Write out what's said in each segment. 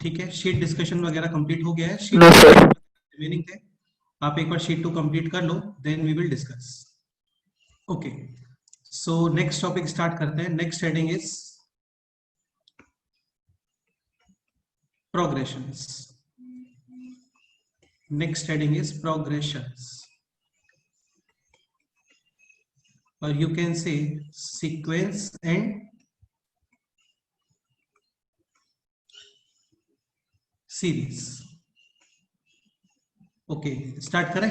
ठीक है, sheet discussion वगैरह कंप्लीट हो गया है, शीट नो सर। रिमेनिंग थे, आप एक बार शीट 2 कंप्लीट कर लो, then we will discuss. Okay, so next topic start करते हैं। Next heading is progressions. Next heading is progressions, और you can say sequence and series। ओके, स्टार्ट करें।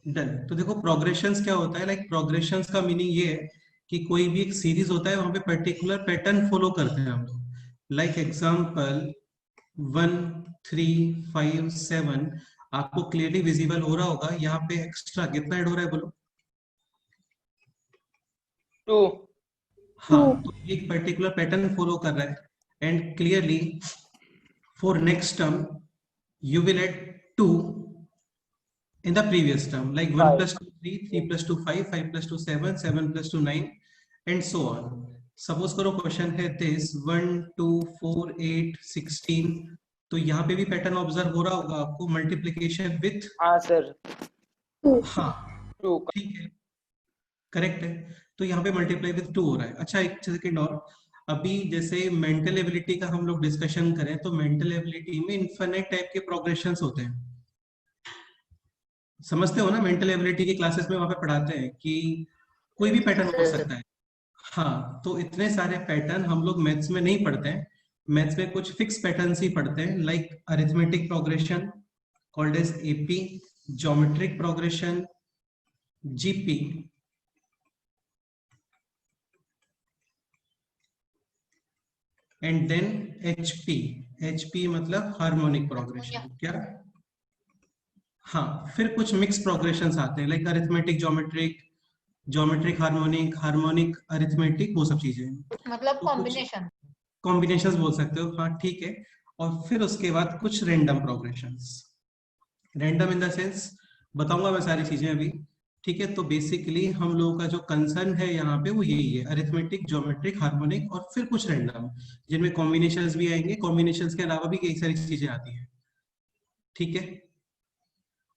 डन। तो देखो प्रोग्रेशंस क्या होता है, लाइक प्रोग्रेशंस का मीनिंग ये है कि कोई भी एक सीरीज होता है, वहां पे पर्टिकुलर पैटर्न फॉलो करते हैं हम लोग। लाइक एग्जांपल 1 3 5 7, आपको क्लियरली विजिबल हो रहा होगा, यहाँ पे एक्स्ट्रा कितना ऐड हो रहा है बोलो। 2। हाँ, तो ये एक पर्टिकुलर पैटर्न फॉलो कर रहा है, and clearly for next term you will add 2 in the previous term, like 1 plus 2 3, 3 plus 2 5, 5 plus 2 7, 7 plus 2 9, and so on। Suppose करो क्वेश्चन है दिस 1 2 4 8 16, तो यहाँ पे भी पैटर्न ऑब्जर्व हो रहा होगा आपको, मल्टीप्लीकेशन विथ, हाँ सर। हाँ 2। ठीक है, करेक्ट है। तो यहाँ पे मल्टीप्लाई विथ 2 हो रहा है। अच्छा, एक सेकंड और, अभी जैसे मेंटल एबिलिटी का हम लोग डिस्कशन करें, तो मेंटल एबिलिटी में इन्फिनिट टाइप के प्रोग्रेशंस होते हैं, समझते हो ना। मेंटल एबिलिटी की क्लासेस में वहां पे पढ़ाते हैं कि कोई भी पैटर्न हो सकता है। हाँ, तो इतने सारे पैटर्न हम लोग मैथ्स में नहीं पढ़ते हैं। मैथ्स में कुछ फिक्स पैटर्न्स ही पढ़ते हैं, like arithmetic progression called as AP, geometric progression GP, and then HP. HP मतलब हार्मोनिक प्रोग्रेशन। क्या? हाँ, फिर कुछ मिक्स प्रोग्रेशंस आते हैं, like arithmetic geometric, geometric harmonic, harmonic arithmetic, वो सब चीजें। मतलब तो कुछ कॉम्बिनेशन। कॉम्बिनेशंस बोल सकते हो, हाँ ठीक है। और फिर उसके बाद कुछ random progressions. Random in the sense बताऊंगा मैं सारी चीजें अभी, ठीक है। तो बेसिकली हम लोगों का जो कंसर्न है यहाँ पे वो यही है, अरिथमेटिक, ज्योमेट्रिक, हार्मोनिक, और फिर कुछ रैंडम, जिनमें कॉम्बिनेशंस भी आएंगे, कॉम्बिनेशंस के अलावा भी कई सारी चीजें आती हैं, ठीक है।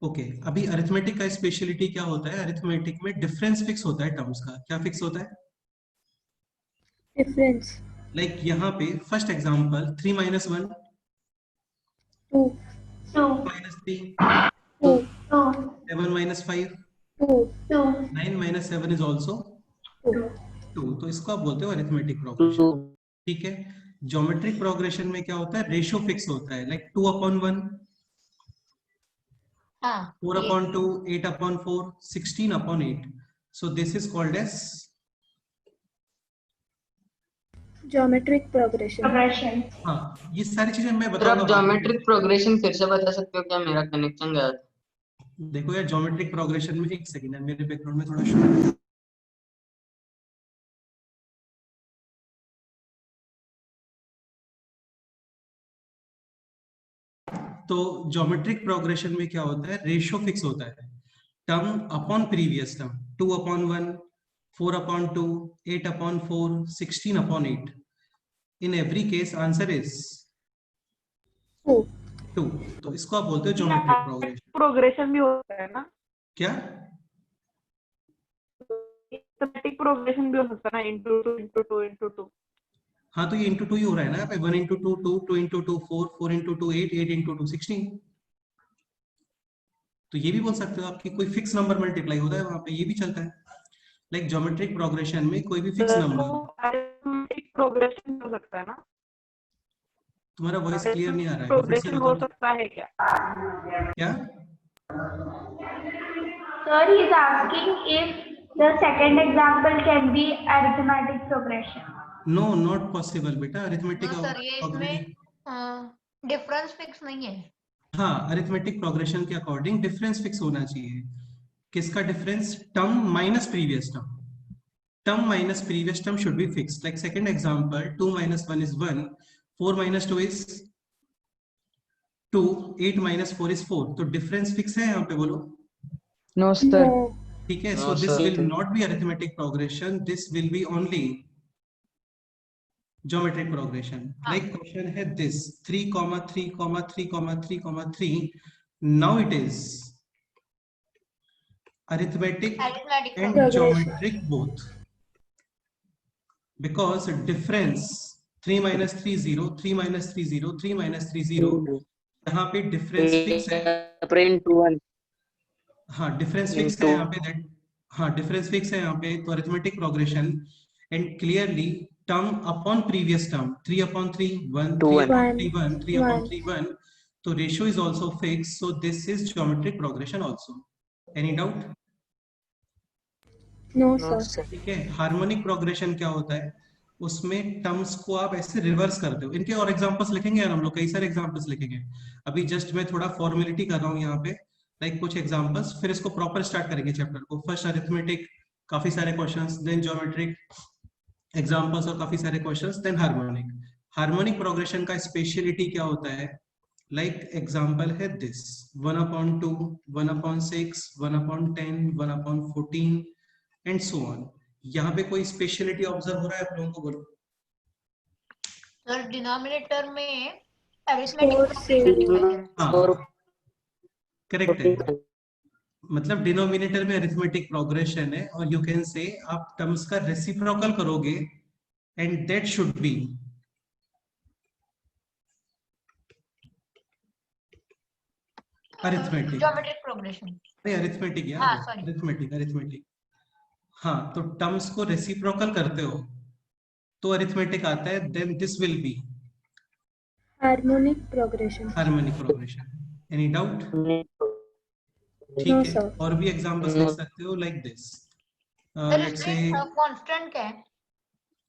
ओके, अभी अरिथमेटिक का स्पेशलिटी क्या होता है, अरिथमेटिक में डिफरेंस फिक्स होता है टर्म्स का। क्या फिक्स होता है? डिफरेंस। लाइक यहाँ पे first example 3 minus 1, 2 2 minus 3, 2 7 minus 5, 2 9 minus 7 is also 2 2। तो इसको आप बोलते हो अरिथमेटिक प्रोग्रेशन, ठीक है। ज्योमेट्रिक प्रोग्रेशन में क्या होता है, रेशियो फिक्स होता है, लाइक 2/1, हाँ 4/2, 8/4, 16/8। So this is called as geometric progression. हाँ, ये सारी चीजें मैं सर आप बताऊंगा बाद में। ज्योमेट्रिक प्रोग्रेशन फिर से बता सकते हो क्या? मेरा कनेक्शन गया था। देखो यार, ज्योमेट्रिक प्रोग्रेशन में एक सेकंड है, मेरे बैकग्राउंड में थोड़ा शोर है। तो ज्योमेट्रिक प्रोग्रेशन में क्या होता है, रेशियो फिक्स होता है, term upon previous term, 2/1, 4/2, 8/4, 16/8। In every case answer is 2। तो इसको आप बोलते हो ज्योमेट्रिक प्रोग्रेशन। प्रोग्रेशन भी होता है ना? क्या? सिस्टमैटिक प्रोग्रेशन भी हो सकता है ना, into two into two into two. हाँ, तो ये इंटू 2 ही हो रहा है ना, 1 into 2 2, 2 into 2 4, 4 into 2 8, 8 into 2 16। तो ये भी बोल सकते हो आपकी कोई फिक्स नंबर मल्टीप्लाई होता है वहां पे, ये भी चलता है। लाइक ज्योमेट्रिक प्रोग्रेशन में कोई भी फिक्स नंबर। अरिथमेटिक प्रोग्रेशन हो सकता है ना? तुम्हारा वॉइस क्लियर नहीं आ रहा है, फिर से प्रोग्रेशन हो बताओ। सकता है क्या? क्या? Sir, he is asking if the second example can be arithmetic progression. No, not possible बेटा, अरिथमेटिक नो सर, ये इसमें डिफरेंस फिक्स नहीं है। हाँ, अरिथमेटिक प्रोग्रेशन के अकॉर्डिंग डिफरेंस फिक्स होना चाहिए। किसका difference? Term minus previous term. Term minus previous term should be fix. Like second example 2 minus 1 is 1, 4 minus 2 is 2, 8 minus 4 is 4। तो डिफरेंस फिक्स है यहाँ पे, बोलो। No sir. ठीक है, No, so this sir. will not be arithmetic progression, this will be only geometric progression. Like question है this 3, 3, 3, 3, 3. Now it is arithmetic Arithmetic and progression. geometric both, because difference 3 minus 3 0, 3 minus 3 0, 3 minus 3 0, यहाँ पे difference fix है. Print one. हाँ, difference fix है यहाँ पे, that हाँ difference fix है यहाँ पे, तो arithmetic progression and clearly term upon previous term 3 upon 3 1, 3 upon 3 1, 3 upon 3 1, so ratio is also fixed, so this is geometric progression also. Any doubt? No, No, sir. sir. ठीक है. Harmonic progression क्या होता है, उसमें टर्म्स को आप ऐसे reverse करते हो. इनके और एग्जांपल्स लिखेंगे यार, हम लोग कई सारे एग्जांपल्स लिखेंगे. अभी जस्ट मैं थोड़ा फॉर्मेलिटी कर रहा हूँ यहाँ पे, लाइक कुछ एग्जांपल्स, फिर इसको प्रॉपर स्टार्ट करेंगे चैप्टर को. फर्स्ट अरिथमेटिक, काफी सारे क्वेश्चंस, देन ज्योमेट्रिक एग्जांपल्स और काफी सारे questions, then harmonic. Harmonic progression का स्पेशलिटी क्या होता है, लाइक एग्जांपल है दिस 1/2, 1/6, 1/10, 1/14 एंड सो ऑन. यहाँ पे कोई स्पेशलिटी ऑब्जर्व हो रहा है आप लोगों को, बोलो. सर डिनोमिनेटर में Four, अरिथमेटिक six. हाँ, करेक्ट है. मतलब डिनोमिनेटर में अरिथमेटिक प्रोग्रेशन है, और यू कैन से आप टर्म्स का रेसिप्रोकल करोगे and that should be arithmetic. Geometric progression. नहीं, अरिथमेटिक यार. हाँ, sorry. अरिथमेटिक. हाँ, तो टर्म्स को रेसिप्रोकल करते हो तो अरिथमेटिक आता है, then this will be Harmonic progression. Harmonic progression. Any doubt? ठीक No, है. sir. और भी एग्जांपल्स लिख सकते हो like this. Let's say constant क्या है?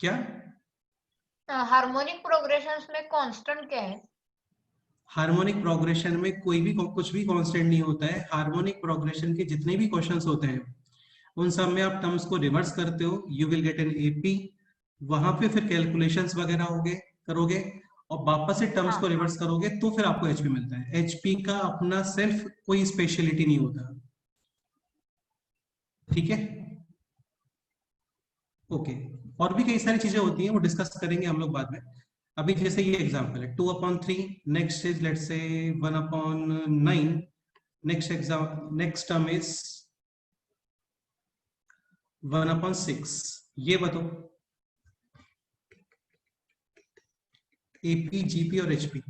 क्या हार्मोनिक प्रोग्रेशंस में कांस्टेंट क्या है? हार्मोनिक प्रोग्रेशन में कोई भी कुछ भी कांस्टेंट नहीं होता है. हार्मोनिक प्रोग्रेशन के जितने भी क्वेश्चंस होते हैं उन सब में आप टर्म्स को रिवर्स करते हो, you will get an AP. वहां पे फिर कैलकुलेशंस वगैरह करोगे और वापस से टर्म्स को रिवर्स करोगे तो फिर आपको एचपी मिलता है. एचपी का अपना सेल्फ कोई स्पेशलिटी नहीं होता. ठीक है, ओके. और भी कई सारी चीजें होती हैं, वो डिस्कस करेंगे हम लोग बाद में. अभी जैसे ये एग्जांपल है 2/3, next is let's say 1/9, next term is 1/6. ये बताओ एपी, जीपी और एचपी.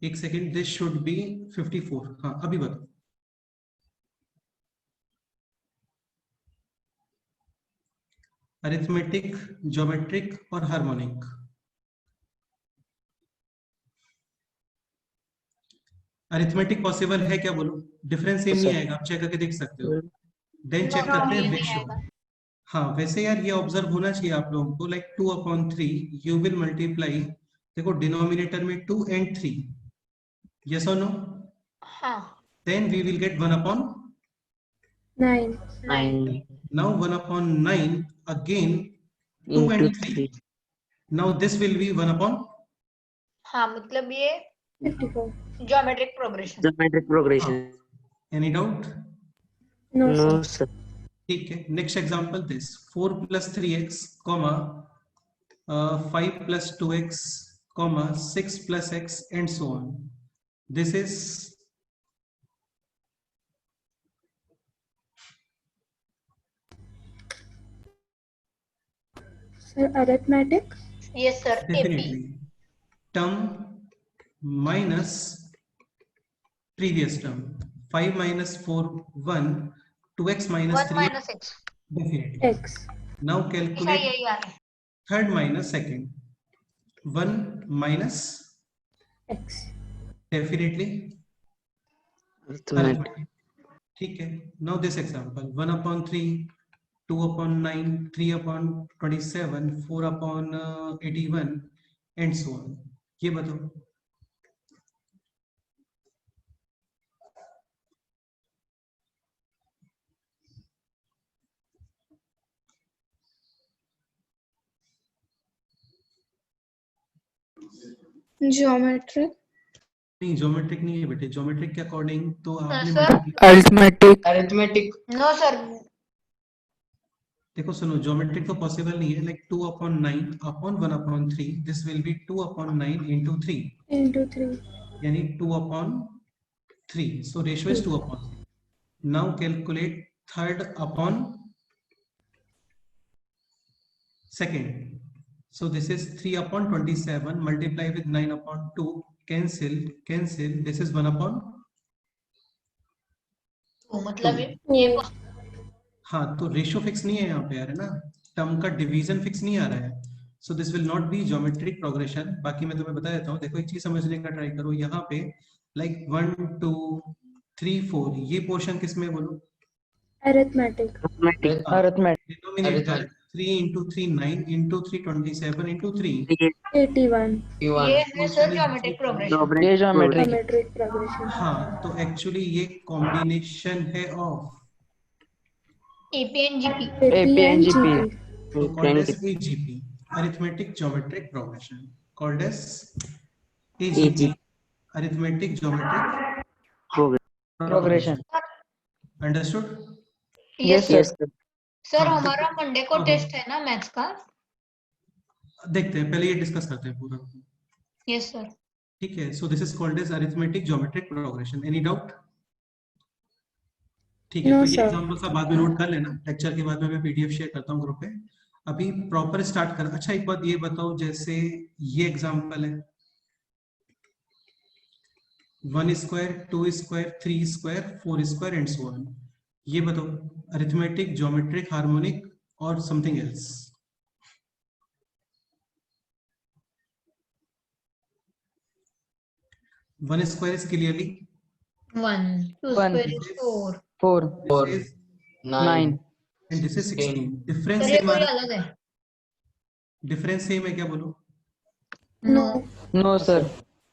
एक सेकेंड, दिस शुड बी 54. हाँ, अभी बताओ. अरिथमेटिक, ज्योमेट्रिक और हार्मोनिक. अरिथमेटिक पॉसिबल है क्या, बोलो. डिफरेंस सेम नहीं आएगा, आप चेक करके देख सकते हो. देन चेक करते हैं रेशियो. हाँ, वैसे यार ये ऑब्जर्व होना चाहिए आप लोगों को, लाइक 2/3 यू विल मल्टीप्लाई, देखो डिनोमिनेटर में 2 and 3, yes or no? हाँ. Then we will get 1/9. 9. Now 1/9 again 2 and 3. Now this will be 1/. हाँ, मतलब ये 54. Geometric progression. Geometric progression. Any doubt? No, No, sir. sir. ठीक है. Next example this 4 + 3x, 5 + 2x, 6 + x and so on. This is Sir, arithmetic. Yes sir. definitely term minus previous term. 5 - 4 1, 2x - 1 3 minus x. definitely. X. Now ऐसा calculate यही आ रहा है. third minus second. 1 minus X. definitely Arithmetic. arithmetic. ठीक है. Now this example 1/3, 2/9, 3/27, 4/81 and so on. ये बताओ Geometric. नहीं, geometric नहीं है बेटे, ज्योमेट्रिक के अकॉर्डिंग तो आपने sir. Arithmetic. Arithmetic. No, sir. देखो सुनो, ज्योमेट्रिक तो पॉसिबल नहीं है, like 2/9 upon 1/3, this will B 2/9 into 3, Into 3. यानी 2/3, so ratio is 2/3. Now calculate third upon second. So this is 3/27 multiply with 9/2, cancel, this is 1/2. तो मतलब ये 2. हाँ, तो रेशियो फिक्स नहीं है यहाँ पे यार, है ना, टर्म का डिवीजन फिक्स नहीं आ रहा है, so this will not be geometric progression. बाकी मैं तुम्हें बता देता हूँ, देखो एक चीज समझने का ट्राई करो, यहाँ पे लाइक 1 2 3 4 ये पोर्शन किसमें बोलो? Arithmetic. Arithmetic. हाँ, Arithmetic. Denominator 3 into 3 9 into 3 27 into 3, 81. ये है सर ज्योमेट्रिक प्रोग्रेशन। ये geometric. Geometric progression. हाँ, तो एक्चुअली ये कॉम्बिनेशन है of AP and GP। AP and GP. called as AGP, arithmetic geometric progression, called as AGP, arithmetic geometric Progression. understood? Yes, sir। sir. Sir हाँ, हमारा Monday को हाँ, test है ना मैथ्स का? देखते हैं, पहले ये डिस्कस करते हैं पूरा। Yes sir. ठीक है, so this is called as arithmetic geometric progression. Any doubt? ठीक है, No, तो ये sir. एग्जांपल सब बाद में नोट कर लेना, लेक्चर के बाद में मैं पीडीएफ शेयर करता हूँ ग्रुप पे। अभी प्रॉपर स्टार्ट कर। अच्छा एक बात ये बताओ, जैसे ये एग्जांपल है 1 square 2 square 3 square 4 square and so on, ये बताओ अरिथमेटिक ज्योमेट्रिक हार्मोनिक और something else? One square is clearly 1 2 One. square is 4। 4. Four. This is 9. And this is 16। Difference sir ये सेम कोई आ रहा है? अलग है? डिफरेंस सेम है क्या बोलो? No. No, sir.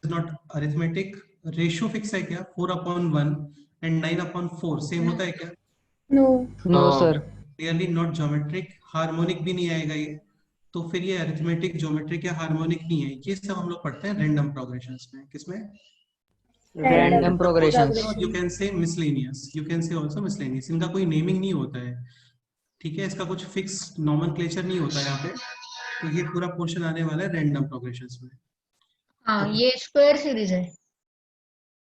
Is not arithmetic. Ratio fix है क्या? 4/1 एंड 9/4 सेम होता है क्या? No. No, sir. Clearly not geometric. Harmonic भी नहीं आएगा ये, तो फिर ये अरिथमेटिक ज्योमेट्रिक या हार्मोनिक नहीं है। ये सब हम लोग पढ़ते हैं रैंडम प्रोग्रेशंस में। किसमें? Random progressions. यू कैन से मिसलेनियस, यू कैन से आल्सो मिसलेनियस। इनका कोई नेमिंग नहीं होता है, ठीक है, इसका कुछ फिक्स नॉमेनक्लेचर नहीं होता है यहाँ पे। तो ये पूरा पोर्शन आने वाला है रैंडम प्रोग्रेशंस में। हाँ ये स्क्वायर सीरीज है।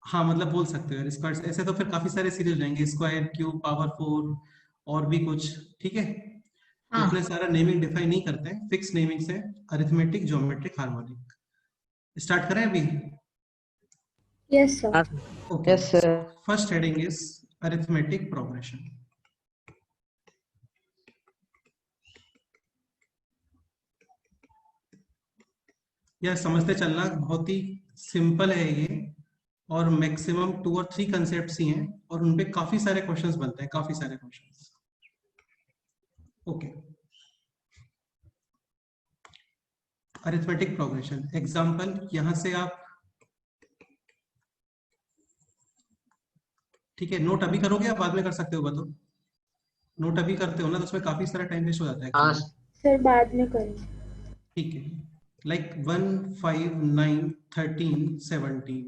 हाँ मतलब बोल सकते हो यार स्क्वायर, ऐसे तो फिर काफी सारे सीरीज रहेंगे, स्क्वायर क्यूब पावर 4 और भी कुछ, ठीक है। हाँ। इतना सारा नेमिंग डिफाइन नहीं करते हैं, फिक्स नेमिंग से अरिथमेटिक ज्योमेट्रिक हार्मोनिक। स्टार्ट करें अभी? Yes, sir. Okay. Yes, sir. First heading is arithmetic progression. यह समझते चलना, बहुत ही सिंपल है ये, और मैक्सिमम 2 और 3 कंसेप्ट्स ही हैं, और उनपे काफी सारे क्वेश्चंस बनते हैं, काफी सारे questions. Okay, arithmetic progression example यहां से आप, ठीक है, नोट अभी करोगे या बाद में कर सकते हो बताओ? नोट अभी करते हो ना, तो उसमें काफी सारा टाइम वेस्ट हो जाता है हाँ actually। Sir, बाद में करेंगे. ठीक है, लाइक 1 5 9 13 17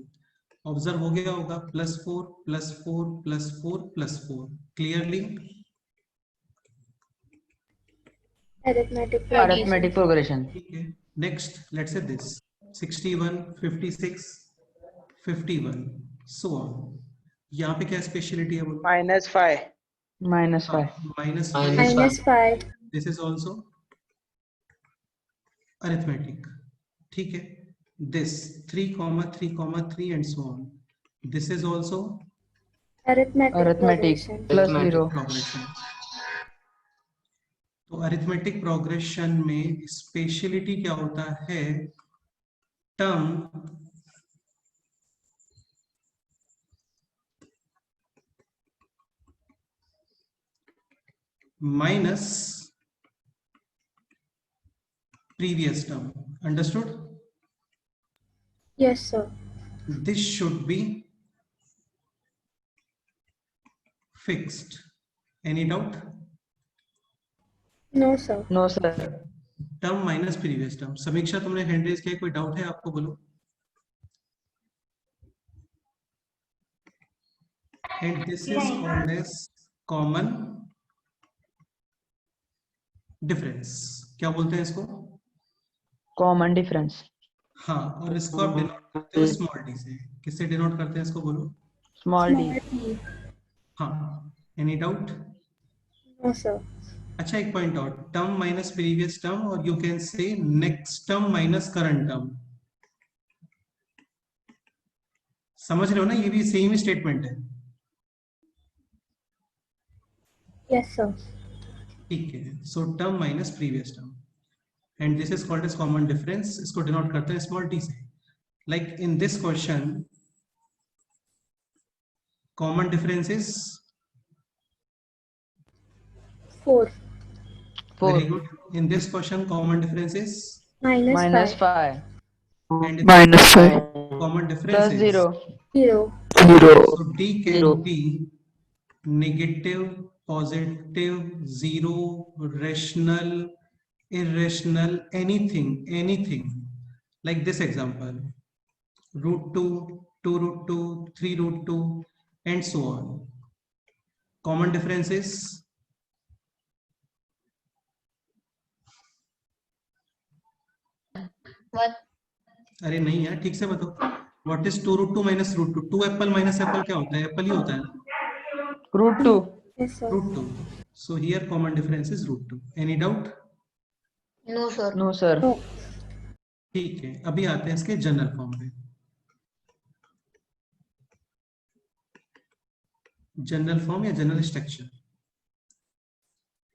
ऑब्जर्व हो गया होगा, +4 +4 +4 +4 clearly. Arithmetic progression. Arithmetic progression. ठीक है, next let's say this 61 56 51 so on. यहाँ पे क्या स्पेशलिटी है बोलो? -5. -5. -5 -5. दिस इज ऑल्सो अरिथमेटिक, ठीक है। This 3, 3, 3 and so on, this is also Arithmetic Arithmetic. progression. +0. Progression. तो अरिथमेटिक प्रोग्रेशन में स्पेशलिटी क्या होता है? Term minus previous term. Understood? Yes, sir. This should be fixed. Any doubt? No, sir. No, sir. Term minus previous term. समीक्षा तुमने hand raise किया, कोई doubt है आपको, बोलो। And this is called as common difference. क्या बोलते हैं इसको? Common difference. हाँ, और इसको आप डिनोट करते हो स्मॉल डी से। किससे डिनोट करते हैं इसको, बोलो। Small D. D. हाँ, एनी डाउट? No, sir. अच्छा, एक पॉइंट और, टर्म माइनस प्रीवियस टर्म, और you can say next term minus current term. समझ रहे हो ना, ये भी सेम ही स्टेटमेंट है। Yes, sir. ठीक है, so term minus previous term, and this is called as common difference. इसको डिनोट करते हैं स्मॉल टी से। Like in this question, common difference is 4. 4 very good. In this question common difference is, minus 5. 5 and minus 5 common difference plus is 0. 0. 0 so d can Zero. be negative, positive, zero, rational, irrational, anything like this example, root 2, 2 root 2, 3 root 2, and so on. Common difference is What? अरे नहीं यार, ठीक से बताओ। What is 2 root 2 minus root 2? 2 Apple minus Apple क्या होता है? Apple ही होता है ना। Root 2. Yes, sir. root 2. So here common difference is root 2. Any doubt? No, sir. No, sir. No. ठीक है, अभी आते हैं इसके जनरल फॉर्म पे। जनरल फॉर्म या general structure.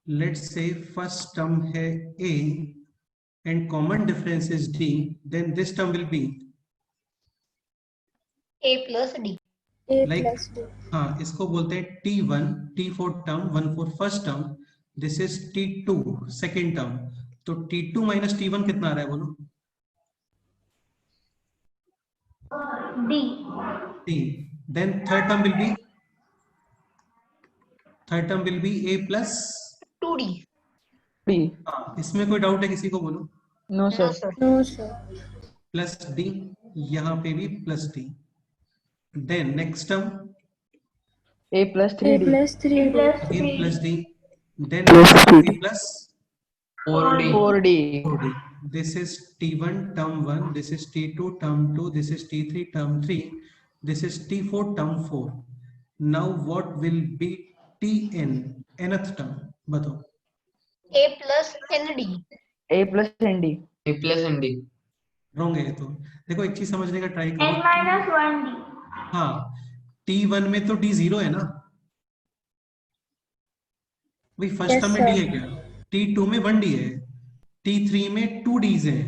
Let's say first term है a and common difference is d, then this term will be A plus D. A Like- plus D. हाँ, इसको बोलते हैं t1, t4 term, 1 4 first term, this is t2 second term. तो t2 minus t1 कितना आ रहा है, बोलो। D. t, then third term will be a plus, 2D. D. हाँ, इसमें कोई डाउट है किसी को, बोलो। No, sir. No, sir. No, sir. Plus D, यहाँ पे भी plus D. Then next term A plus A 3D. plus 3D. Plus again 3D. Plus D, then Plus a 3D. Plus 4D. 4d. This is t1 term 1, this is t2 term 2, this is t3 term 3, this is t4 term 4. Now what will be tn, nth term? बताओ। A plus ND. A plus ND. A plus and D. Wrong है ये तो। देखो, एक चीज समझने का try N करो। minus 1D. हाँ, t1 में तो d 0 है ना, वही फर्स्ट Yes, टर्म में d sir. है क्या? t2 में 1d है, t3 में 2d's है,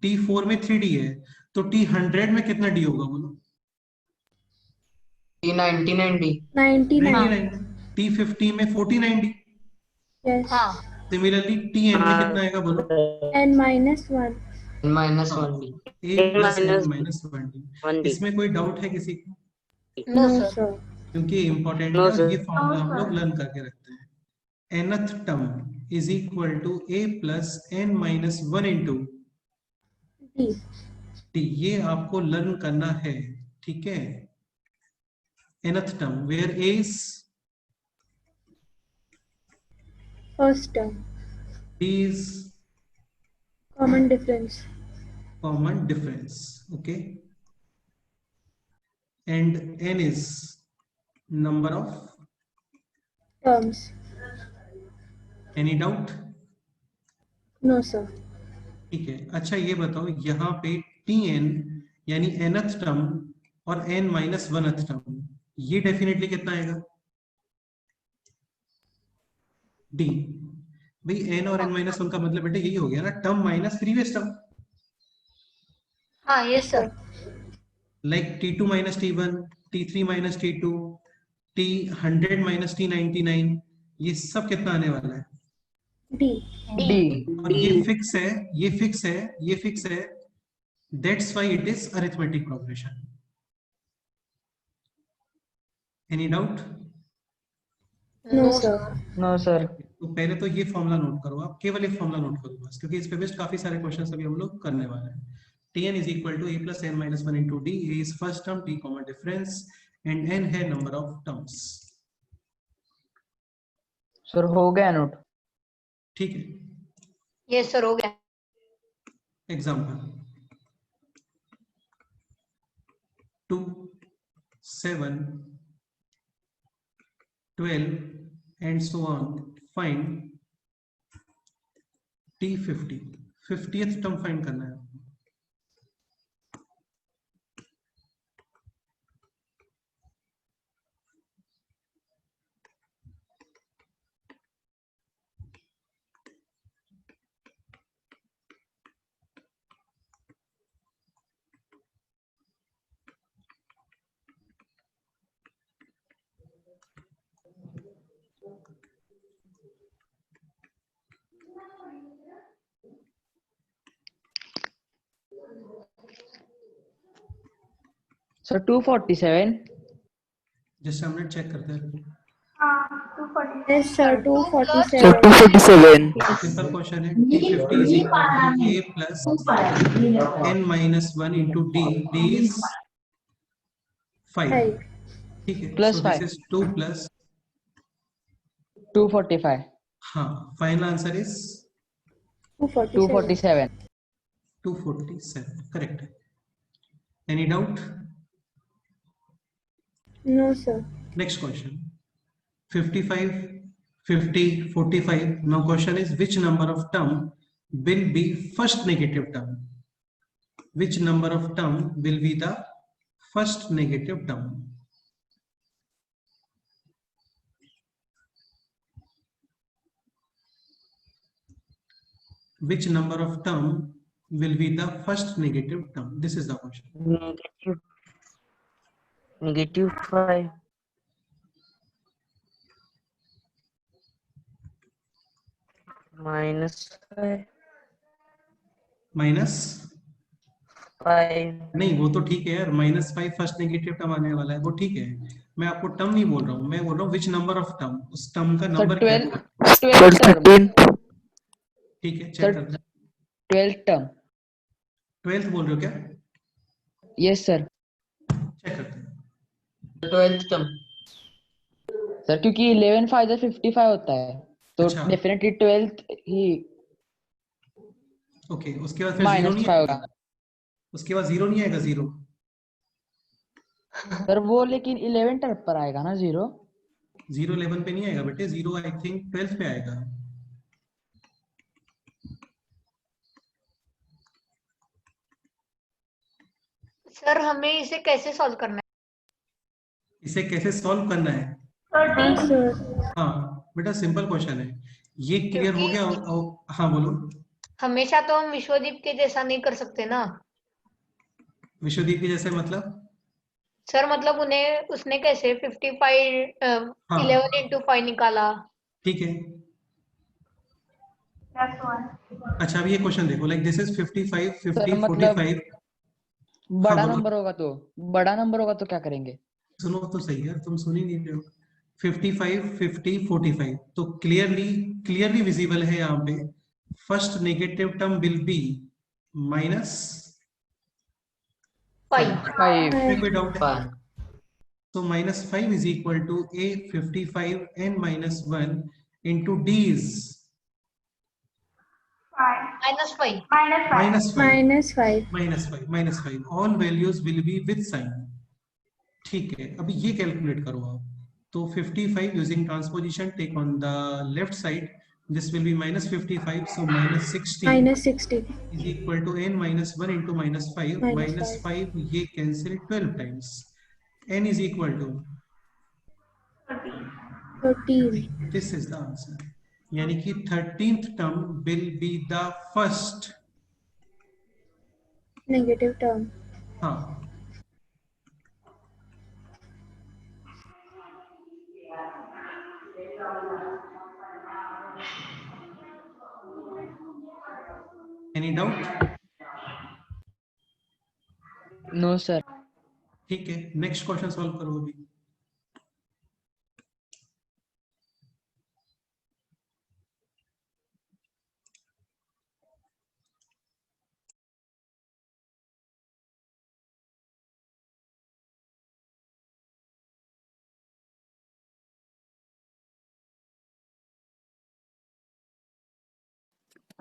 t4 में 3d है, तो t100 में कितना d होगा, बोलो। T19 and D. 99. 99। t50 में 49d। Yes. हाँ. सिमिलरली tn में कितना आएगा, बोलो। N minus 1. N minus 1D. a plus n minus 1d। इसमें कोई डाउट है किसी को? No, No, sir. sir. क्योंकि इम्पोर्टेंट है No, और sir. ये फॉर्मूला No, हम लोग sir. लर्न करके रखते हैं। nth term is equal to a plus n minus 1 into D. t। ये आपको लर्न करना है, ठीक है। nth term where a is, First term. d is Common difference. common difference, okay, and n is number of, Terms. any doubt? No, sir. ठीक है। अच्छा, ये बताओ, यहाँ पे tn यानी nth टर्म और n माइनस 1th टर्म, ये डेफिनेटली कितना आएगा, d। भाई n और n माइनस 1 का मतलब बेटा यही हो गया ना, टर्म माइनस प्रीवियस टर्म। हाँ, yes, sir. Like t2 minus t1, t3 minus t2, t100 minus t99, ये सब कितना आने वाला है, D. D. और ये फिक्स है, ये फिक्स है, ये फिक्स है। That's why it is arithmetic progression. Any doubt? No, No, sir. No, sir. तो पहले तो ये फॉर्मूला नोट करो आप, केवल एक फॉर्मूला नोट करो बस, क्योंकि इस पे बेस्ड काफी सारे क्वेश्चंस अभी हम लोग करने वाले हैं. Tn is equal to a plus n minus 1 into d. A is first term, t common difference, and n है number of terms. सर हो गया नोट. ठीक है. यस सर हो गया. Example 2, 7, 12 and so on. Find T50. 50th term find करना है. Sir 247. Just हमने चेक करते हैं. हाँ 240. Yes, sir. 247. 247. सिंपल क्वेश्चन है. T50 is equal to a plus n minus 1 into d. d is 5. 5. ठीक है. Plus so 5. this is 2 plus. 245. हाँ. Final answer is 247. 247. Correct. Any doubt? No, sir. Next question. 55, 50, 45. Now question is which number of term will be first negative term? Which number of term will be the first negative term? Which number of term will be the first negative term? This is the question. -5. -5. Minus 5. नहीं, वो तो ठीक है यार. -5 first negative term आने वाला है, वो ठीक है. मैं आपको टर्म नहीं बोल रहा हूँ, मैं बोल रहा हूँ विच नंबर ऑफ टर्म. उस टर्म का सर नंबर क्या है? 12 term. ठीक है. चेक सर करते हैं. 12th term. 12th बोल रहे हो क्या? Yes sir. चेक करते हैं. 12th term. सर क्योंकि 11 फायदा 55 होता है तो अच्छा. डेफिनेटली 12th ही ओके. उसके बाद फिर जीरो नहीं -5 आएगा. होगा. उसके बाद जीरो नहीं आएगा. जीरो सर वो लेकिन 11 टर्म पर आएगा ना 0. 11 पे नहीं आएगा बेटे. जीरो आई थिंक 12th पे आएगा. सर हमें इसे कैसे सॉल्व करना है? इसे कैसे सॉल्व करना है? 13. Sir. हाँ बेटा, सिंपल क्वेश्चन है ये. क्लियर हो गया? हाँ बोलो. हमेशा तो हम विश्वदीप के जैसा नहीं कर सकते ना विश्वदीप की जैसे मतलब? सर. मतलब उन्हें उसने कैसे 55 हाँ. 11 into 5 निकाला. ठीक है. That's one. अच्छा अब ये क्वेश्चन देखो. लाइक दिस इज 55, 50, सर मतलब 45. बड़ा बोलो. नंबर होगा तो क्या करेंगे? सुनो तो सही यार, तुम सुन ही नहीं रहे हो. 55, 50, 45. तो क्लियरली विजिबल है यहाँ पे. First negative term will be -5. 5. 5. कोई डाउट है? 5. तो -5 is equal to a 55 n -1 into d is 5. -5. -5. -5. All values will be with sign. ठीक है. अभी ये कैलकुलेट करो आप. तो 55 using transposition take on the left side. This will be -55, so -60 -60. is equal to n -1 into -5. -5. -5 ये cancel 12 times. n is equal to 13. this is the answer. यानी कि 13th term will be the first. Negative term. हाँ. Any doubt? No sir. ठीक है. Next question solve करो अभी.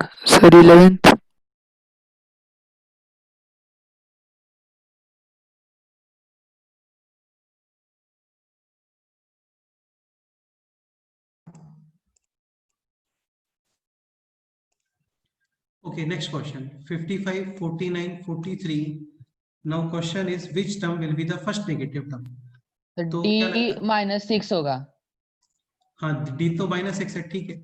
Sir 11th। Okay, next question. 55, 49, 43. Now question is which term will be the first negative term? तो क्या D लगता है? -6 होगा। हाँ, डी तो -6 है, ठीक है,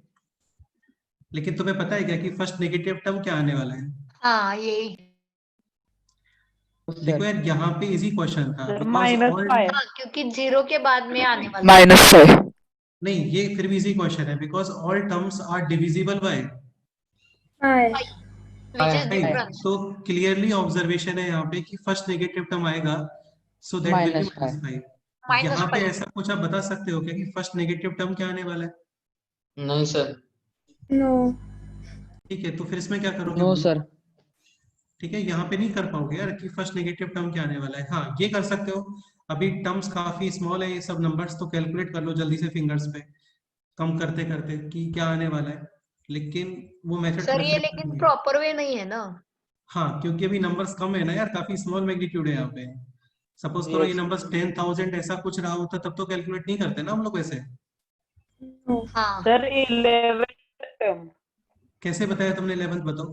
लेकिन तुम्हें पता है क्या कि फर्स्ट नेगेटिव टर्म क्या आने वाला है? हाँ यही। देखो यार, यहाँ पे इजी क्वेश्चन था सर बिकॉज ऑल, -5। हाँ क्योंकि 0 के बाद में आने वाला है। -5। नहीं ये फिर भी इजी क्वेश्चन है because all terms are divisible by 5. Which is 5। difference. तो क्लियरली ऑब्जर्वेशन है यहाँ पे कि फर्स्ट नेगेटिव टर्म आएगा, सो दैट विल बी -5। -5। यहाँ पे -5। ऐसा कुछ आप बता सकते हो क्या कि फर्स्ट नेगेटिव टर्म क्या आने वाला है? नहीं सर। No. ठीक है, तो फिर इसमें क्या करोगे? नो बोलो। सर। ठीक है, यहाँ पे नहीं कर पाओगे यार कि फर्स्ट नेगेटिव टर्म क्या आने वाला है। हाँ ये कर सकते हो, अभी टर्म्स काफी स्मॉल है, ये सब नंबर्स तो कैलकुलेट कर लो जल्दी से फिंगर्स पे, कम करते करते कि क्या आने वाला है, लेकिन वो मेथड सर थोड़ा ये सा लेकिन नहीं है। प्रॉपर वे नहीं है ना। हाँ क्योंकि अभी नंबर्स कम है ना यार, काफी स्मॉल मैग्नीट्यूड है यहाँ पे। सपोज करो ये नंबर्स 10,000 ऐसा कुछ रहा होता तब तो कैलकुलेट नहीं करते ना हम लोग ऐसे। No. हाँ सर 11th टर्म। कैसे बताया तुमने 11th, बताओ।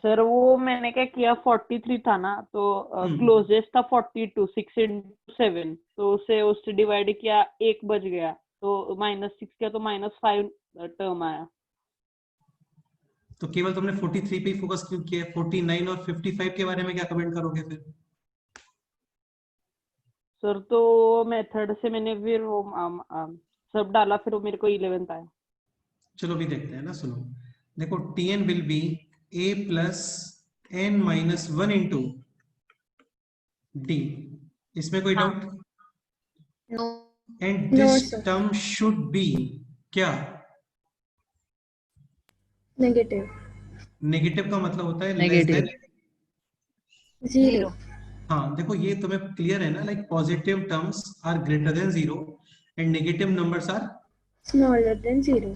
सर वो मैंने क्या किया 43 था ना, तो क्लोजेस्ट था 42, 6 into 7, तो उससे डिवाइड किया, 1 बच गया, तो -6 किया तो -5 टर्म आया। तो केवल तुमने 43 पे फोकस क्यों किया? 49 और 55 के बारे में क्या कमेंट करोगे फिर? सर तो मेथड से मैंने फिर वो सब डाला, फिर वो मेरे को 11th आया। चलो भी देखते हैं ना, सुनो। देखो tn will be a plus n minus 1 into D, इसमें कोई हाँ। Doubt? No. And No, this sir. Term should be क्या? Negative. नेगेटिव का मतलब होता है लेस नेगेटिव। देन। 0. हाँ देखो ये तुम्हें क्लियर है ना, like positive terms are greater than 0 and negative numbers are, Smaller than 0.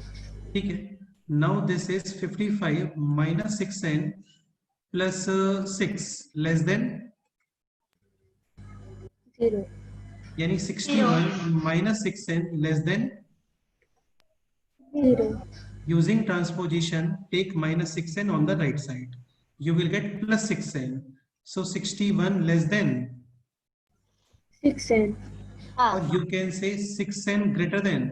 ठीक है। Now this is 55 minus 6n plus 6 less than, 0. यानी 61 minus 6n less than. 0. Using transposition, take minus 6n on the right side. You will get plus 6n. So 61 less than, 6n. हाँ or you can say 6n greater than,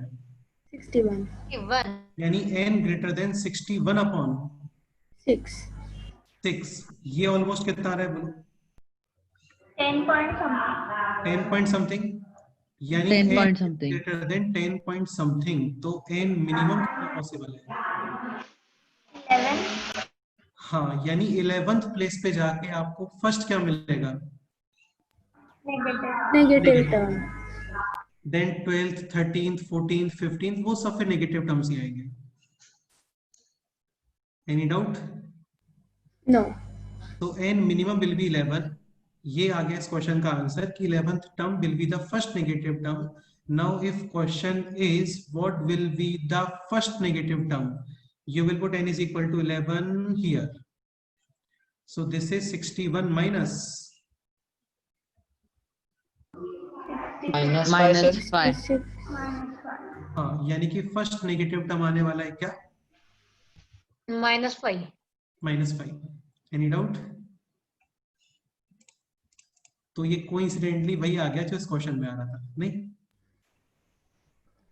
61. 1 यानी n greater than 61 upon 6. 6। ये almost कितना आ रहा है बोलो? 10 point something. 10 point something, यानी 10 n point something। greater than 10 point something, तो n minimum कितना पॉसिबल है? 11. हाँ, यानी 11th प्लेस पे जाके आपको फर्स्ट क्या मिलेगा? Negative. Negative term. Then 12th 13th 14th 15th वो सब फिर नेगेटिव टर्म्स ही आएंगे। Any doubt? No. तो n मिनिमम विल बी 11। ये आ गया इस क्वेश्चन का आंसर कि 11th term will be the first negative term. Now if question is what will be the first negative term, you will put n is equal to 11 here, so this is 61 minus -5 sir. -5। 6. हाँ, यानी कि first negative term आने वाला है क्या? -5। -5। Any doubt? तो ये coincidentally वही आ गया जो इस क्वेश्चन में आ रहा था, नहीं?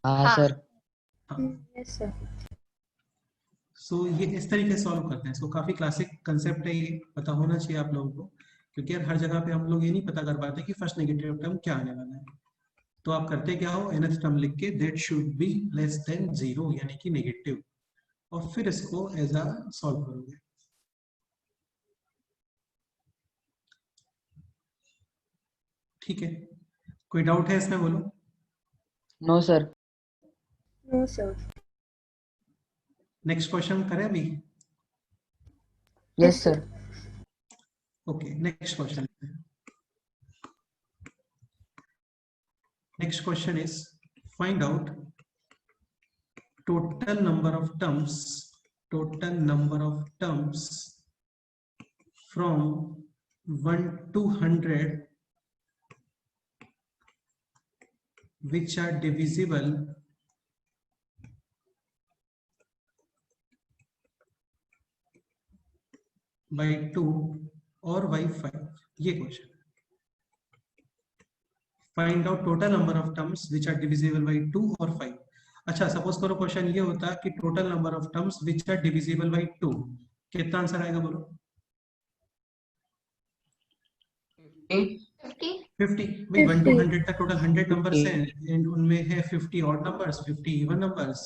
हाँ हाँ। सर। हाँ। Yes, sir. सो ये इस तरीके से सॉल्व करते हैं इसको। काफी क्लासिक कंसेप्ट है, ये पता होना चाहिए आप लोगों को, क्योंकि यार हर जगह पे हम लोग ये नहीं पता कर पाते कि फर्स्ट नेगेटिव टर्म क्या आने वाला है। तो आप करते क्या हो, nth टर्म लिख के that should be less than 0 यानी कि नेगेटिव, और फिर इसको एज अ सॉल्व करोगे। ठीक है, कोई डाउट है इसमें बोलो? No sir. No, sir. Next question करें अभी? Yes sir. Okay, next question. Next question is find out total number of terms total number of terms from 1 to 100 which are divisible by 2 or by 5. ये question, find out total number of terms which are divisible by 2 और 5. अच्छा, suppose करो question ये होता कि total number of terms which are divisible by 2, कितना answer आएगा बोलो? 50. भाई 1 to 100 तक टोटल 100 नंबर्स हैं एंड उनमें है 50 odd numbers, 50 even numbers.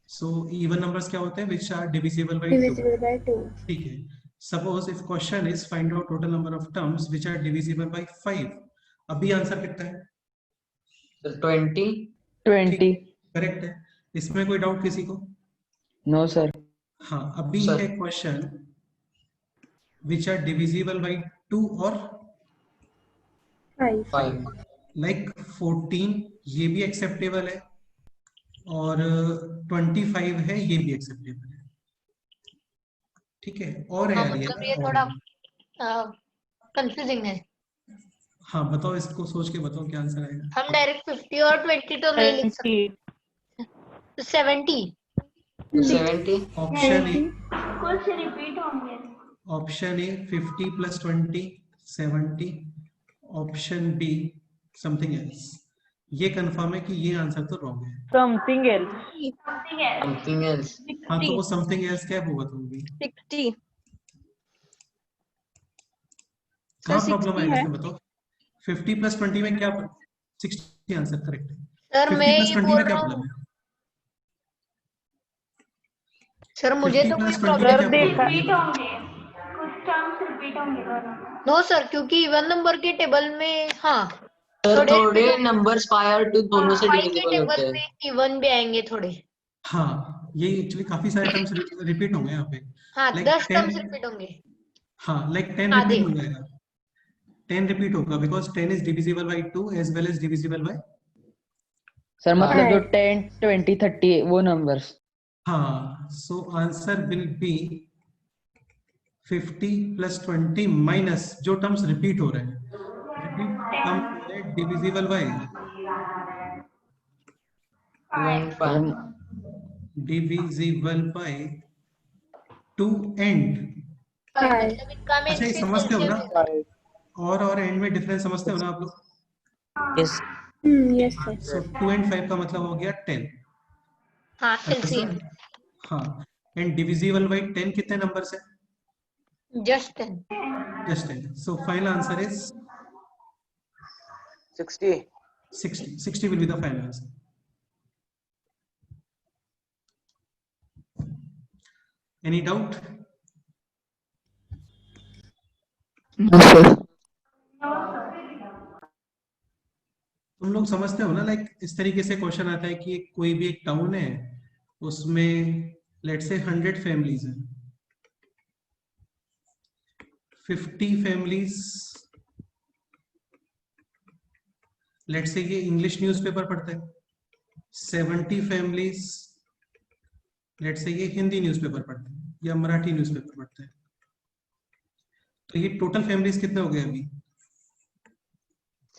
So even numbers क्या होते हैं? Which are divisible by 2. Divisible by 2. ठीक है. Suppose if question is find out total number of terms which are divisible by 5. अभी आंसर कितना है? 20. करेक्ट है. इसमें कोई डाउट किसी को? No sir. हाँ, अभी Sir. है question which are divisible by 2 और 5. लाइक 14, ये भी एक्सेप्टेबल है और 25 है, ये भी एक्सेप्टेबल है. ठीक है. और है हाँ, यार मतलब ये और थोड़ा है. कंफ्यूजिंग है. हाँ बताओ, इसको सोच के बताओ क्या आंसर आएगा. हम डायरेक्ट 50 और 20 तो नहीं लिख सकते. 70. 70. ऑप्शन ए, कुछ रिपीट होंगे. Option A 50 plus 20 70. Option be something else. ये कंफर्म है कि ये आंसर तो रॉन्ग है. Something else. Something else. हाँ, तो वो समथिंग एल्स क्या है वो बताओगी? 60. कहाँ Sir, प्रॉब्लम 60 आएगा है. इसमें बताओ. 50 plus 20 में क्या? 60 आंसर करेक्ट है. सर 50 मैं plus ये 20 बोल में क्या रहा प्रॉब्लम हूँ. है? सर मुझे 50 तो कोई plus 20 प्रॉब्लम में क्या देखा- प्रॉब्लम है? रिपीट होंगे, कुछ टर्म्स रिपीट होंगे दोनों. नो सर, क्योंकि इवन नंबर के टेबल में हाँ सर थोड़े नंबर्स 5 और 2 दोनों से 5 के डिविजिबल होते टेबल हैं. में इवन भी आएंगे थोड़े. हाँ, ये एक्चुअली काफी सारे टर्म्स रिपीट होंगे यहाँ पे. हाँ, Like 10 10 टर्म्स रिपीट होंगे. हाँ, लाइक 10 आधे. रिपीट हो जाएगा. 10 रिपीट होगा because 10 is divisible by 2 as well as divisible by. Sir मतलब जो हाँ. 10, 20, 30 वो नंबर्स. हाँ, so answer will be 50 plus 20 minus जो टर्म्स रिपीट हो रहे हैं. रिपीट टर्म्स हो रहे हैं divisible by 5. Divisible by 2 and. मतलब इनका में अच्छा, ये सिर्फ समझते हो ना? LCM और एंड में डिफरेंस समझते हो ना आप लोग? Yes. Yes sir. So 2 and 5 का मतलब हो गया 10. हाँ, LCM हाँ, एंड डिविजिबल बाय 10 कितने नंबर्स है? Just 10. Just 10. So final answer is 60. 60. 60 will be the final answer. Any doubt? No sir. तुम लोग समझते हो ना, लाइक इस तरीके से क्वेश्चन आता है कि कोई भी एक टाउन है, उसमें लेट्स से 100 फैमिलीज हैं. 50 फैमिलीज लेट्स से ये इंग्लिश न्यूज़पेपर पढ़ते हैं. 70 फैमिलीज लेट्स से ये हिंदी न्यूज़पेपर पढ़ते हैं या मराठी न्यूज़पेपर पढ़ते हैं. तो ये टोटल फैमिलीज कितने हो गए अभी?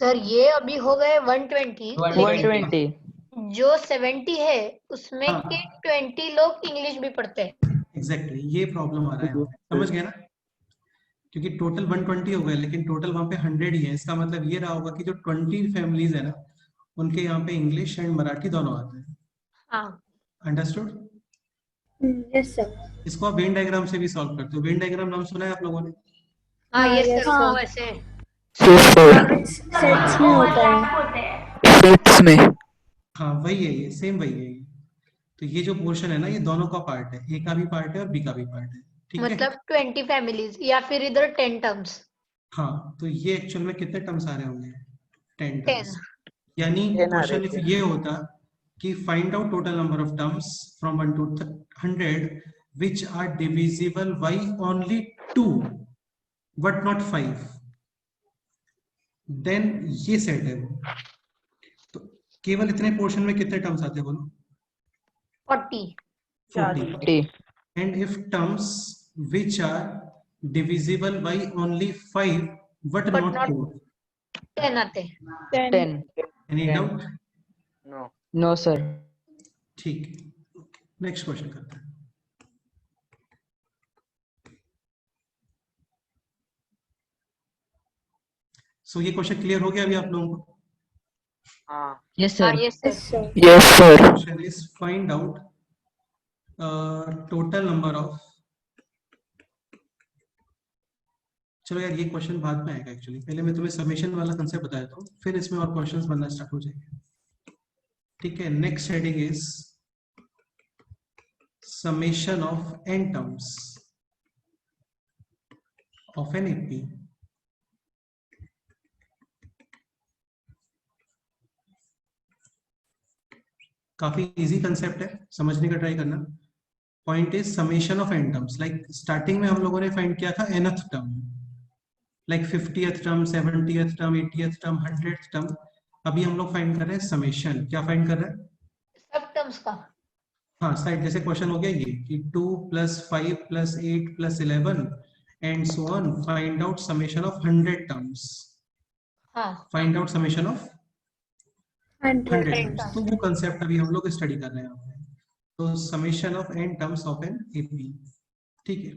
सर ये अभी हो गए 120. 120. जो 70 है उसमें हाँ. के 20 लोग इंग्लिश भी पढ़ते हैं. एग्जैक्टली, ये प्रॉब्लम आ रहा है. समझ गए ना? क्योंकि टोटल 120 हो गए लेकिन टोटल वहां पे 100 ही है. इसका मतलब ये रहा होगा कि जो 20 फैमिलीज है ना, उनके यहाँ पे इंग्लिश एंड मराठी दोनों आते हैं. हाँ. अंडरस्टूड? Yes sir. इसको आप वेन डायग्राम से भी सॉल्व करते हो. वेन डायग्राम नाम सुना है आप लोगों ने? हाँ, ये yes, सर हाँ. वो वैसे Sets में होता है. होते हैं. सेट्स में. हाँ, वही है, ये सेम वही है. तो ये जो पोर्शन है ना, ये दोनों का पार्ट है. ए का भी पार्ट है और बी का भी पार्ट है. ठीक है? मतलब 20 फैमिलीज या फिर इधर 10 टर्म्स. हाँ, तो ये एक्चुअल में कितने टर्म्स आ रहे होंगे? 10 टर्म्स. 10. यानी 10 आ क्वेश्चन रहे इफ थे. ये होता कि find out total number of terms from 1 to 100 which are divisible by only 2 but not 5, then ये सेट है वो. तो केवल इतने पोर्शन में कितने टर्म्स आते हैं बोलो? 40. 40. 40. and if terms which are divisible by only 5 but But not not 4. 10 आते हैं. 10. Any 10. doubt? No. No, sir. ठीक है, नेक्स्ट क्वेश्चन करते हैं. सो ये क्वेश्चन क्लियर हो गया अभी आप लोगों को? Yes, sir. Yes, sir. Yes, sir. Yes, sir. Question is find out total number of. चलो यार ये क्वेश्चन बाद में आएगा एक्चुअली, पहले मैं तुम्हें समेशन वाला कंसेप्ट बताया था, फिर इसमें और क्वेश्चंस बनना स्टार्ट हो जाएंगे. ठीक है, next heading is summation of n terms of an AP. काफी इजी कंसेप्ट है, समझने का ट्राई करना. Point is summation of n terms. Like starting में हम लोगों ने फाइंड किया था nth term, like 50th term, 70th term, 80th term, 100th term. अभी हम लोग फाइंड कर रहे हैं समेशन. क्या फाइंड कर रहे हैं? सब टर्म्स का. हाँ, साइड जैसे क्वेश्चन हो गया ये कि 2 + 5 + 8 + 11 and so on, find out summation of 100 terms. हाँ. Find out summation of 100 100. Terms. तो वो कंसेप्ट अभी हम लोग स्टडी कर रहे हैं यहाँ पे. तो summation of n terms of an AP. ठीक है,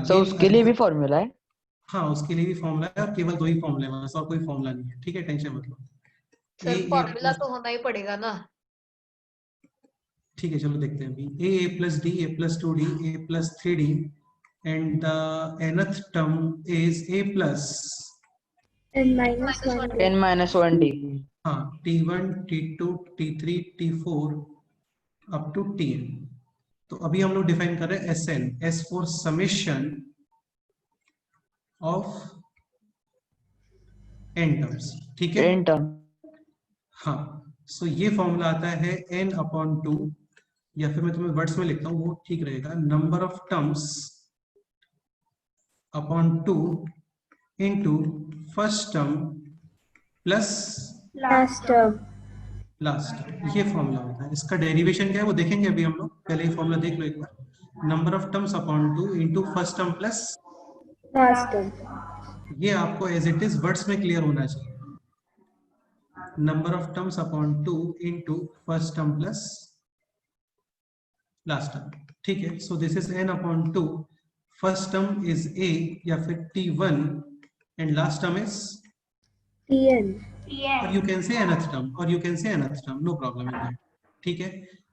So उसके लिए भी फॉर्मूला है? हाँ, उसके लिए भी फॉर्मूला है, और केवल 2 ही फॉर्मूले हैं बस, और कोई फॉर्मूला नहीं है. ठीक है, टेंशन मत लो. सर फॉर्मूला तो होना ही पड़ेगा ना. ठीक है, चलो देखते हैं अभी. a + d, a + 2d, a + 3d and the nth term is a plus N minus 1. n minus 1d. हाँ, t1, t2, t3, t4 up to tn. तो अभी हम लोग डिफाइन कर रहे हैं sn, s for summation of n terms. ठीक है, n term. हाँ. सो ये फॉर्मूला आता है n/2, या फिर मैं तुम्हें वर्ड्स में लिखता हूँ वो ठीक रहेगा, number of terms upon 2 into first term plus Last term. Last term. ये फॉर्मूला होता है. इसका डेरिवेशन क्या है वो देखेंगे अभी हम लोग. पहले ये फॉर्मूला देख लो एक बार. Number of terms upon 2 into first term plus. Last term. ये आपको एज इट इज वर्ड्स में क्लियर होना चाहिए. Number of terms upon 2 into first term plus last term. ठीक है, so this is n/2. First term is a या फिर t1 and last term is, Tn. और you can say nth term, और you can say nth term, no problem in that. ठीक है,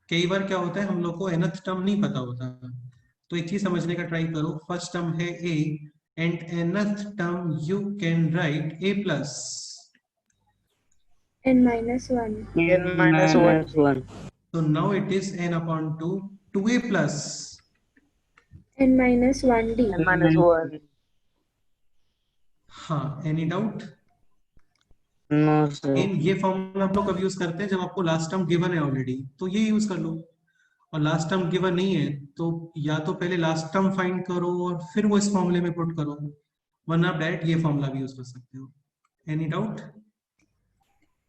कई बार क्या होता है हम लोग को nth टर्म नहीं पता होता, तो एक चीज समझने का ट्राई करो. फर्स्ट टर्म है a and nth term you can right a plus N minus 1. N minus 1. so now it is n/2 2a plus N minus 1d. N minus 1. हाँ, एनी डाउट? No, sir. इन ये formula हम लोग कब use करते हैं? जब आपको last term given है ऑलरेडी, तो ये यूज कर लो. और लास्ट टर्म गिवन नहीं है तो या तो पहले लास्ट टर्म फाइंड करो और फिर वो इस फॉर्मूले में पुट करो, वरना आप डायरेक्ट ये फॉर्मूला भी यूज कर सकते हो. Any doubt?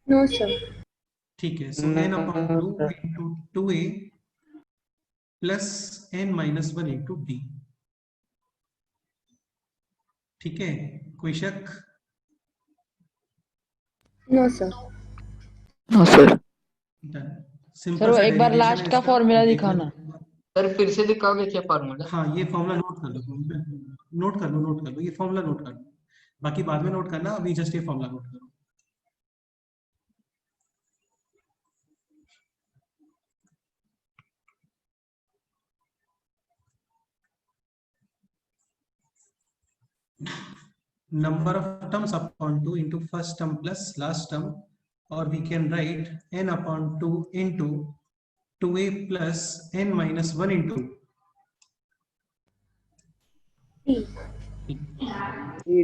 No, sir. ठीक है, सो n/2 into 2a plus n minus 1 into d. ठीक है, कोई शक? No, sir. No, sir. Done. Sir Simple वो सा एक बार derivation लास्ट है का इसका, फॉर्मूला देख दिखाना. लेना. सर फिर से दिखाओगे क्या फॉर्मूला? हाँ, ये फॉर्मूला नोट कर लो, नोट कर लो, नोट कर लो, ये फॉर्मूला नोट कर लो. बाकी बाद में नोट करना, अभी जस्ट ये फॉर्मूला नोट करो. Number of terms upon 2 into first term plus last term, or we can write n/2 into 2a plus n minus 1 into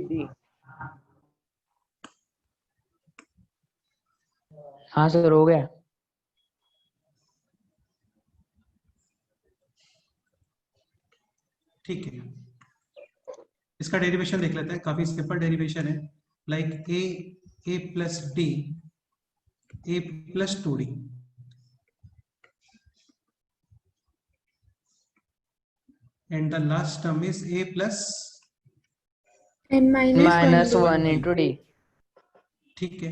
D. हाँ सर हो गया. ठीक है, इसका डेरिवेशन देख लेते हैं. काफी सिंपल डेरिवेशन है, like a plus d a plus 2d. and the last term is a plus n minus minus 1d. 1 into d. ठीक है,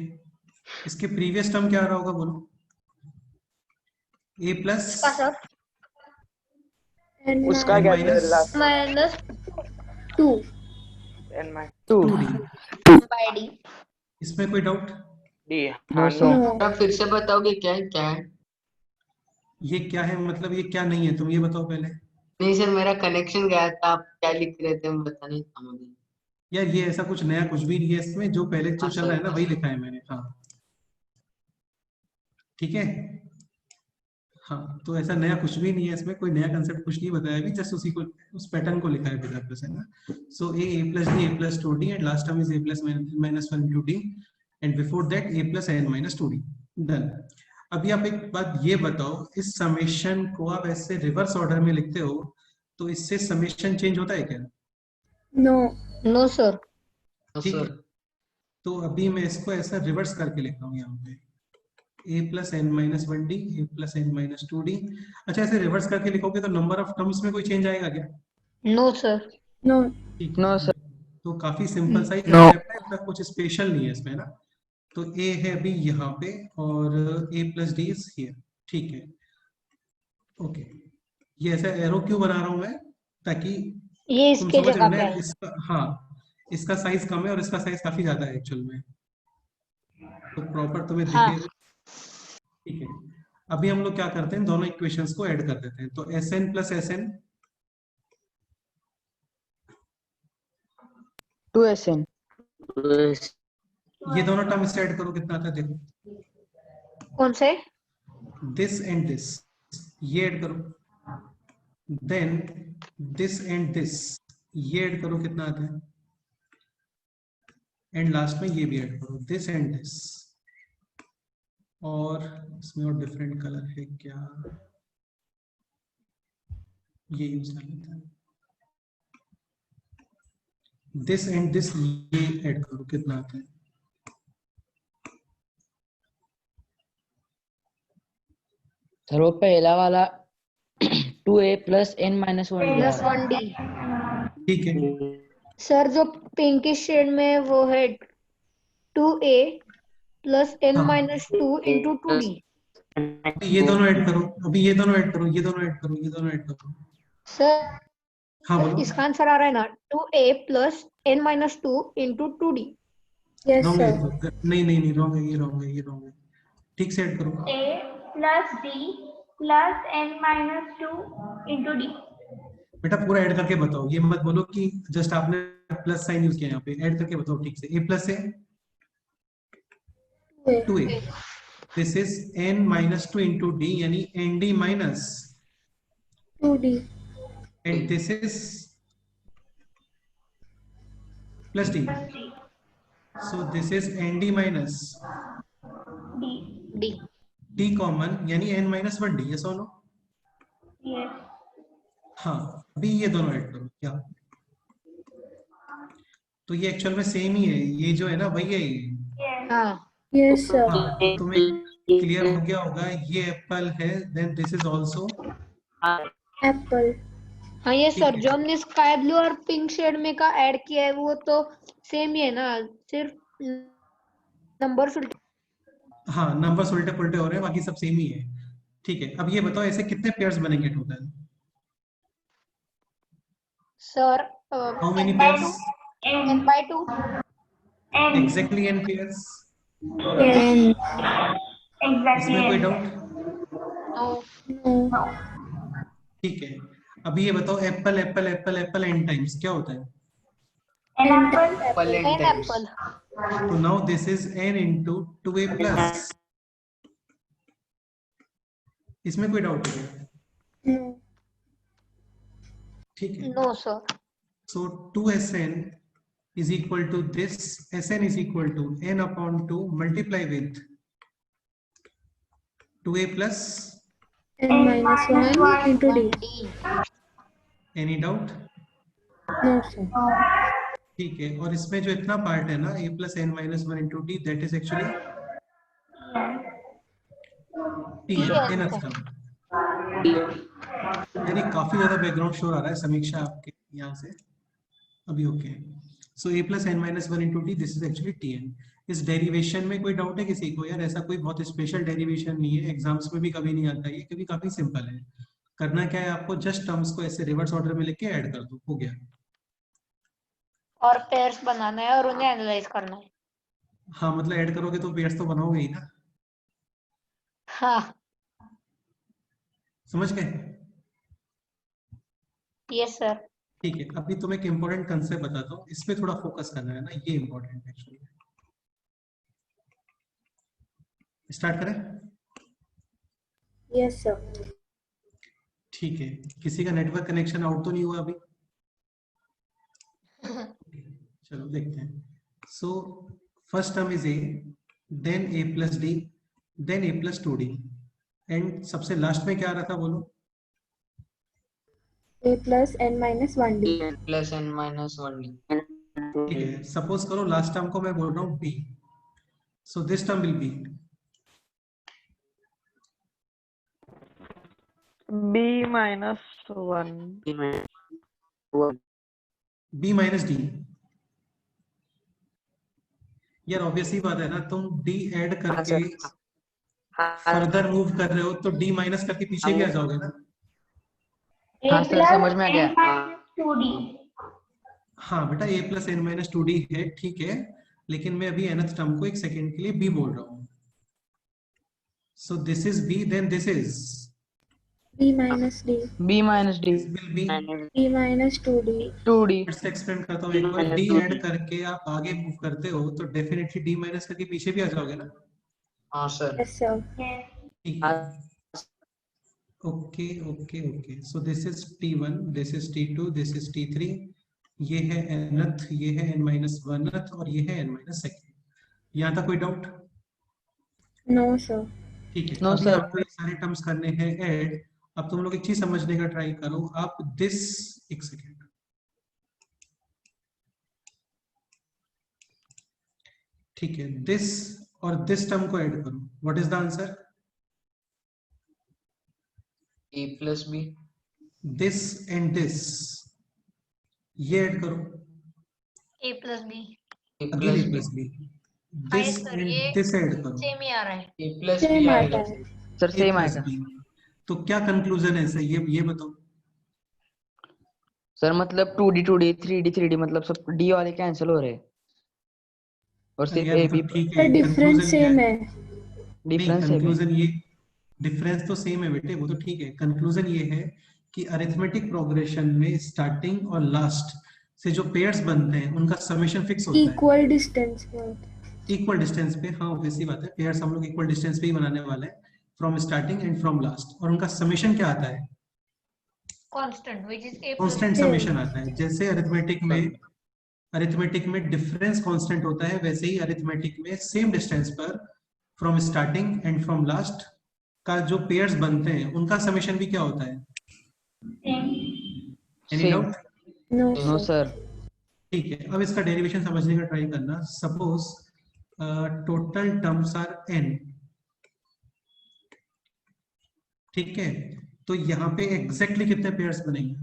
इसके प्रीवियस टर्म क्या रहा होगा बोलो? a प्लस का सर n उसका n क्या minus minus 2. n minus 2 2d। By D. इसमें कोई डाउट? d। No, हाँ, sir. No. आप फिर से बताओगे क्या है क्या है? ये क्या है मतलब ये क्या नहीं है, तुम ये बताओ पहले। नहीं सर, मेरा कनेक्शन गया था, आप क्या लिख रहे थे मैं बता नहीं था मुझे। यार ये ऐसा कुछ नया कुछ भी नहीं है इसमें, जो पहले जो हाँ, चल रहा है ना सर। वही लिखा है मैंने। हाँ ठीक है, हाँ तो ऐसा नया कुछ भी नहीं है इसमें, कोई नया कंसेप्ट कुछ नहीं बताया अभी, जस्ट उसी को उस पैटर्न को लिखा है विद प्लस, है ना। सो a plus d a plus 2d and last term is a plus minus 1 into d and before that a plus n minus 2d। Done. अभी आप एक बात ये बताओ, इस समेशन को आप ऐसे रिवर्स ऑर्डर में लिखते हो तो इससे समेशन चेंज होता है क्या? No. No sir. ठीक है, तो अभी मैं इसको ऐसा रिवर्स करके लिख रहा हूँ यहाँ पे a plus n minus 1d a plus n minus 2d। अच्छा, ऐसे रिवर्स करके लिखोगे तो नंबर ऑफ टर्म्स में कोई चेंज आएगा क्या? No sir. No. ठीक No, है, sir. तो काफी सिंपल सा ही No. कंसेप्ट है, इसका कुछ स्पेशल नहीं है इसमें ना। तो a है अभी यहाँ पे और a plus d is here। ठीक है, ओके। ये ऐसा एरो क्यों बना रहा हूँ मैं, ताकि ये तुम इसके समझ रहे जगह हो पे ना, है। इसका हाँ इसका साइज कम है और इसका साइज काफी ज्यादा है एक्चुअल में, तो प्रॉपर तुम्हें हाँ। दिखे। ठीक है, अभी हम लोग क्या करते हैं, दोनों इक्वेशंस को ऐड कर देते हैं। तो Sn plus Sn 2sn ये दोनों टर्म से ऐड करो, कितना आता है देखो। कौन से? दिस एंड दिस ये ऐड करो, देन दिस एंड दिस ये ऐड करो, कितना आता है, एंड लास्ट में ये भी ऐड करो, दिस एंड दिस। और इसमें और डिफरेंट कलर है क्या, ये यूज कर लेते हैं। दिस एंड दिस ये ऐड करो, कितना आता है, सर वो पहला वाला 2a plus n minus 1d आ प्लस रहा है। 1d। ठीक है। सर जो पिंकिश शेड में है वो है 2a प्लस n हाँ। Minus 2 into 2d। ये दोनों ऐड करो, अभी ये दोनों ऐड करो, ये दोनों ऐड करो, ये दोनों ऐड करो। सर हाँ बोलो। इसका आंसर आ रहा है ना 2a plus n minus 2 into 2d। Yes, wrong है, sir. नहीं रॉन्ग है, ये रॉन्ग है, ये रॉन्ग है। ठीक से ऐड करो। a plus d plus n minus 2 into d। बेटा पूरा ऐड करके बताओ, ये मत बोलो कि जस्ट आपने प्लस साइन यूज किया, यहाँ पे ऐड करके बताओ ठीक से। a प्लस है 2a, this is n minus 2 into d यानी nd minus 2d. and this is plus d, so this is nd minus d। d। d common यानी n minus 1d, yes or no? yes। हाँ, अभी ये दोनों add करो क्या, तो ये एक्चुअल में सेम ही है, ये जो है ना वही है ये। yes। हाँ। Yes, sir. हाँ, तो तुम्हें क्लियर हो गया होगा, ये एप्पल है, then this is also Apple. हाँ ये ठीक सर है। जो हमने स्काई ब्लू और पिंक शेड में का ऐड किया है वो तो सेम ही है ना, सिर्फ नंबर उल्टे। हाँ नंबर्स उल्टे पुल्टे हो रहे हैं, बाकी सब सेम ही है। ठीक है, अब ये बताओ ऐसे कितने पेयर्स बनेंगे total? Sir how many by pairs? 2 n n by 2। n exactly n pairs. yes। exactly इसमें कोई n। डाउट? नो। No. ठीक है, अभी ये बताओ apple apple apple apple n times क्या होता है? an apple apple n apple. तो now this is n into 2a plus. इसमें कोई डाउट है? No. ठीक है, no sir. so 2sn is equal to this, sn is equal to n upon 2 multiply with 2a plus, N minus 1 into d. any doubt? No, sir. ठीक है, और इसमें जो इतना पार्ट है ना a plus n minus 1 into d, that is actually t, nth term। यानी काफी ज्यादा बैकग्राउंड शोर आ रहा है समीक्षा आपके यहाँ से, अभी okay. So a plus N minus one into T, this is actually T N. इस डेरिवेशन में कोई डाउट है किसी को? यार ऐसा कोई बहुत स्पेशल डेरिवेशन नहीं है, एग्जाम्स में भी कभी नहीं आता ये, क्योंकि काफी सिंपल है। करना क्या है आपको, जस्ट टर्म्स को ऐसे रिवर्स ऑर्डर में लेके ऐड कर दो, हो गया। और पेयर्स बनाना है और उन्हें एनालाइज करना है। हाँ मतलब ऐड करोगे तो पेयर्स तो बनाओगे ही ना, हाँ समझ गए? Yes sir. ठीक है, अभी तुम्हें एक इम्पोर्टेंट कंसेप्ट बताता हूँ, इस पे थोड़ा फोकस करना है ना, ये इम्पोर्टेंट है एक्चुअली। स्टार्ट करें? Yes, sir. ठीक है, किसी का नेटवर्क कनेक्शन आउट तो नहीं हुआ अभी? चलो देखते हैं। So first term is A, then a plus D, then a plus two D, and सबसे लास्ट में क्या आ रहा था बोलो? A plus n minus 1d. Plus N minus one D. ठीक है, सपोज करो लास्ट टर्म को मैं बोल रहा हूँ b, so this term will be b minus 1 b minus D. यार ऑब्वियसली बात है ना, तुम d ऐड करके फर्दर मूव कर रहे हो तो d माइनस करके पीछे भी आ जाओगे ना। हाँ सर, समझ में आ गया। Two D. हाँ बेटा, a plus N minus two D है, ठीक है, लेकिन मैं अभी nth टर्म को एक सेकेंड के लिए b बोल रहा हूँ। So this is b, then this is B minus d. b minus d will be. B minus 2d. 2d फिर से एक्सपेंड करता हूँ एक बार, d ऐड करके आप आगे मूव करते हो तो डेफिनेटली d माइनस करके पीछे भी आ जाओगे ना। हाँ सर। Yes, sir. ठीक है, okay okay okay. So this is t1, this is t2, this is t3, ये है nth, ये है n माइनस वनथ, और ये है n माइनस सेकेंड। यहाँ तक कोई डाउट? No, sir. ठीक है, No, अभी sir. आपको ये सारे टर्म्स करने हैं ऐड। अब तुम लोग एक चीज समझने का ट्राई करो, आप दिस, एक सेकेंड, ठीक है, दिस और दिस टर्म को ऐड करो, what is the answer? A plus B. This and this, ये ऐड करो, A plus B. A again plus A B. Plus B, हाँ दिस सर, एंड ये दिस ऐड करो, सेम ही आ रहा है। ए प्लस Same बी आता आएगा। है. सर, a सेम प्लस आएगा। b। तो क्या कंक्लूजन है इससे, ये बताओ। सर मतलब 2d 2d 3d 3d मतलब सब d वाले कैंसिल हो रहे हैं और सिर्फ यार a मतलब b ठीक Sir, है, difference कंक्लूजन क्या same है? है. नहीं, डिफरेंस है। कंक्लूजन ये, डिफरेंस तो सेम है बेटे, वो तो ठीक है। कंक्लूजन ये है कि अरिथमेटिक प्रोग्रेशन में स्टार्टिंग और लास्ट से जो पेयर्स बनते हैं उनका समेशन फिक्स होता है Equal distance पे होता है. इक्वल डिस्टेंस पे। हाँ ऑब्वियसली बात है, पेयर्स हम लोग इक्वल डिस्टेंस पे ही बनाने वाले हैं, from starting and from last, और उनका समेशन क्या आता है? Constant which is a plus constant Same. Summation आता है। जैसे अरिथमेटिक में डिफरेंस कांस्टेंट होता है, वैसे ही अरिथमेटिक में सेम डिस्टेंस पर from starting and from last का जो पेयर्स बनते हैं उनका समेशन भी क्या होता है? Any same. Doubt? No, no sir. Sir. ठीक है, अब इसका डेरिवेशन समझने का ट्राई करना। Suppose total terms are n, ठीक है, तो यहाँ पे एग्जैक्टली कितने पेयर्स बनेंगे?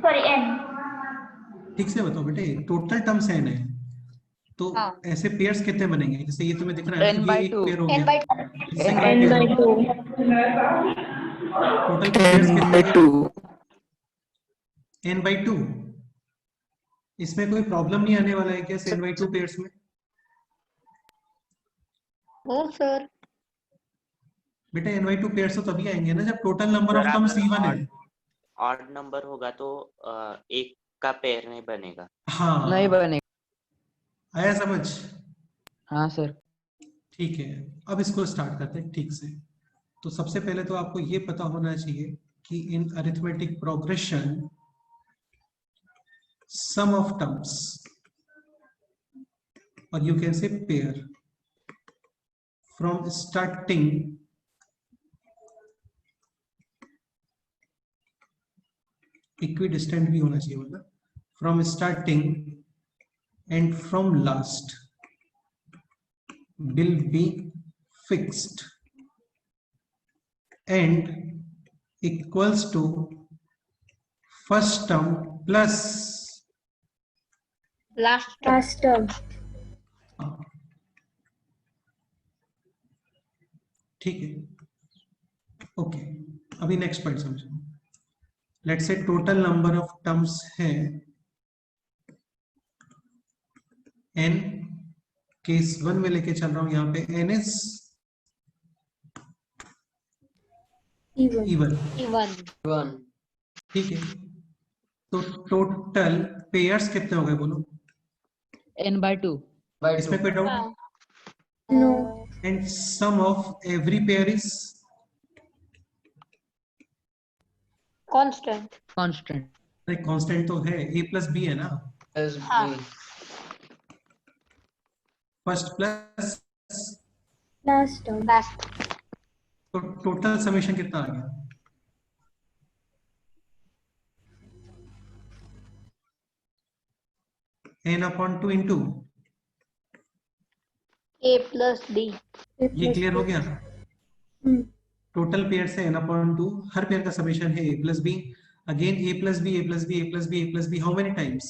Sorry N. ठीक से बताओ बेटे, टोटल टर्म्स n है तो हाँ। ऐसे पेयर्स कितने बनेंगे? जैसे ये तुम्हें दिख रहा है n ना, by ये एक 2. पेयर हो n गया, by ये n second by pair हो 2. गया। टोटल पेयर्स कितने हैं? n by 2। इसमें कोई प्रॉब्लम नहीं आने वाला है क्या n by 2 पेयर्स में? No sir. बेटा n by 2 पेयर्स तो तभी आएंगे ना जब total number of terms even है। ऑड नंबर होगा तो एक का पेयर नहीं बनेगा। हाँ नहीं बनेगा। आया समझ? हाँ सर। ठीक है, अब इसको स्टार्ट करते हैं ठीक से। तो सबसे पहले तो आपको ये पता होना चाहिए कि in arithmetic progression sum of terms, और you can say pair from starting equidistant भी होना चाहिए, मतलब from starting and from last will be fixed and equals to first term plus Last term. ठीक है, ओके। अभी नेक्स्ट पॉइंट समझो। Let's say total number of terms है n, case 1 में लेके चल रहा हूं, यहाँ पे n इज E1. even, ठीक है। तो टोटल पेयर्स कितने हो गए बोलो? n by 2. इसमें कोई डाउट? No. And sum of every pair is Constant. Constant तो है, a प्लस बी है ना, फर्स्ट प्लस, Last term. तो टोटल समेशन कितना आ गया? n अपॉन 2 इंटू, A plus D. A ये plus क्लियर हो B. गया? टोटल पेयर से n अपॉन 2, हर पेयर का समेशन है a plus B, again a plus B, a plus B, a plus B, a plus B, how many times?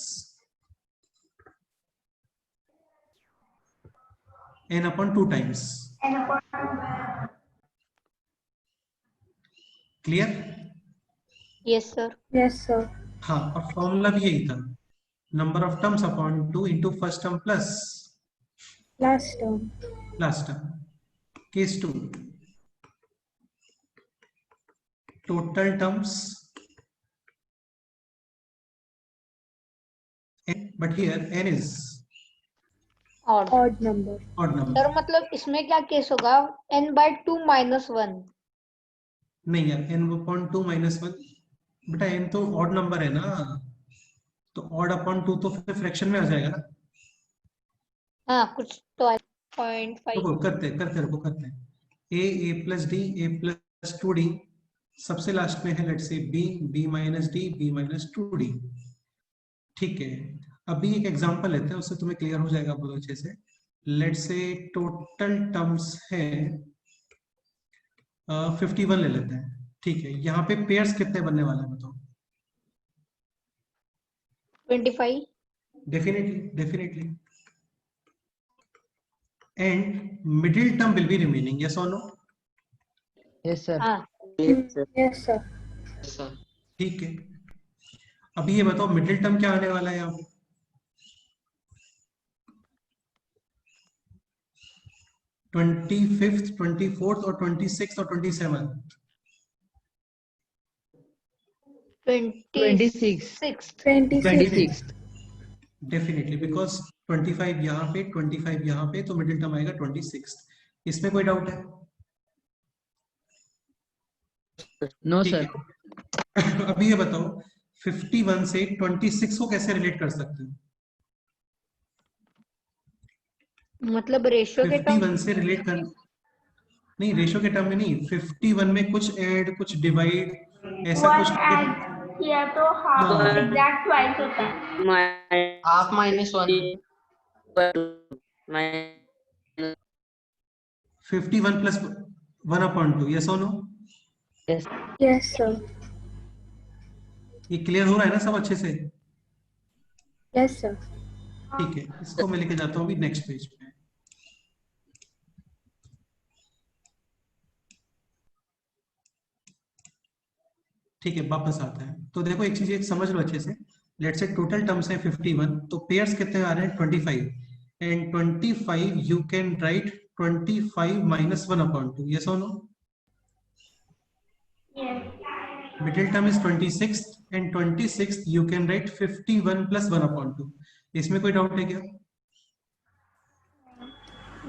n upon 2 times. Clear? Yes, sir. Yes, sir. हाँ, और formula भी यही था, number of terms upon 2 into first term plus Last term. Last term. Case 2, total terms but here n is Odd. Odd number. Odd number. Sir मतलब इसमें क्या case होगा? n by 2 minus 1. नहीं यार, n अपॉन 2 माइनस 1, बेटा n तो odd number है ना, तो ऑड अपॉन 2 तो फिर फ्रैक्शन में आ जाएगा ना। हाँ कुछ तो 0.5. तो करते हैं a plus D, a plus 2d, सबसे लास्ट में है let's say b minus D, b minus 2d। ठीक है, अभी एक एग्जांपल लेते हैं, उससे तुम्हें क्लियर हो जाएगा बहुत अच्छे से। लेट्स से टोटल टर्म्स है 51 ले लेते हैं। ठीक है, यहाँ पे पेयर्स कितने बनने वाले हैं बताओ? 25. Definitely. And middle term will be remaining, yes or no? Yes, sir. हाँ Yes, sir. ठीक है, अभी ये बताओ मिडिल टर्म क्या आने वाला है यहाँ पे? ट्वेंटी फिफ्थ, 24th और 26th और 27th। 26. 26. डेफिनेटली, बिकॉज 25 यहाँ पे, 25 यहाँ पे, तो मिडिल टर्म आएगा 26। इसमें कोई डाउट है? No, ठीक sir. है। अभी ये बताओ 51 से 26 को कैसे रिलेट कर सकते हो? मतलब रेशियो के टर्म. 51 से रिलेट कर, नहीं रेशियो के टर्म में नहीं, 51 में कुछ ऐड, कुछ डिवाइड, ऐसा वन कुछ ऐड किया तो हाफ हाँ। एग्जैक्ट ट्वाइस होता है। Half minus 1 51 plus 1/2, yes or no? Yes. Yes, sir. ये क्लियर हो रहा है ना सब अच्छे से? Yes, sir. ठीक है, इसको मैं लेके जाता हूँ अभी नेक्स्ट पेज पे। ठीक है, वापस आता है तो देखो एक चीज एक समझ लो अच्छे से। लेट्स से टोटल टर्म्स है 51, तो पेयर्स कितने आ रहे हैं? 25, and 25 you can write 25 minus 1/2, yes or no? Middle term is 26 and 26 you can write 51 plus 1/2। इसमें कोई डाउट है क्या?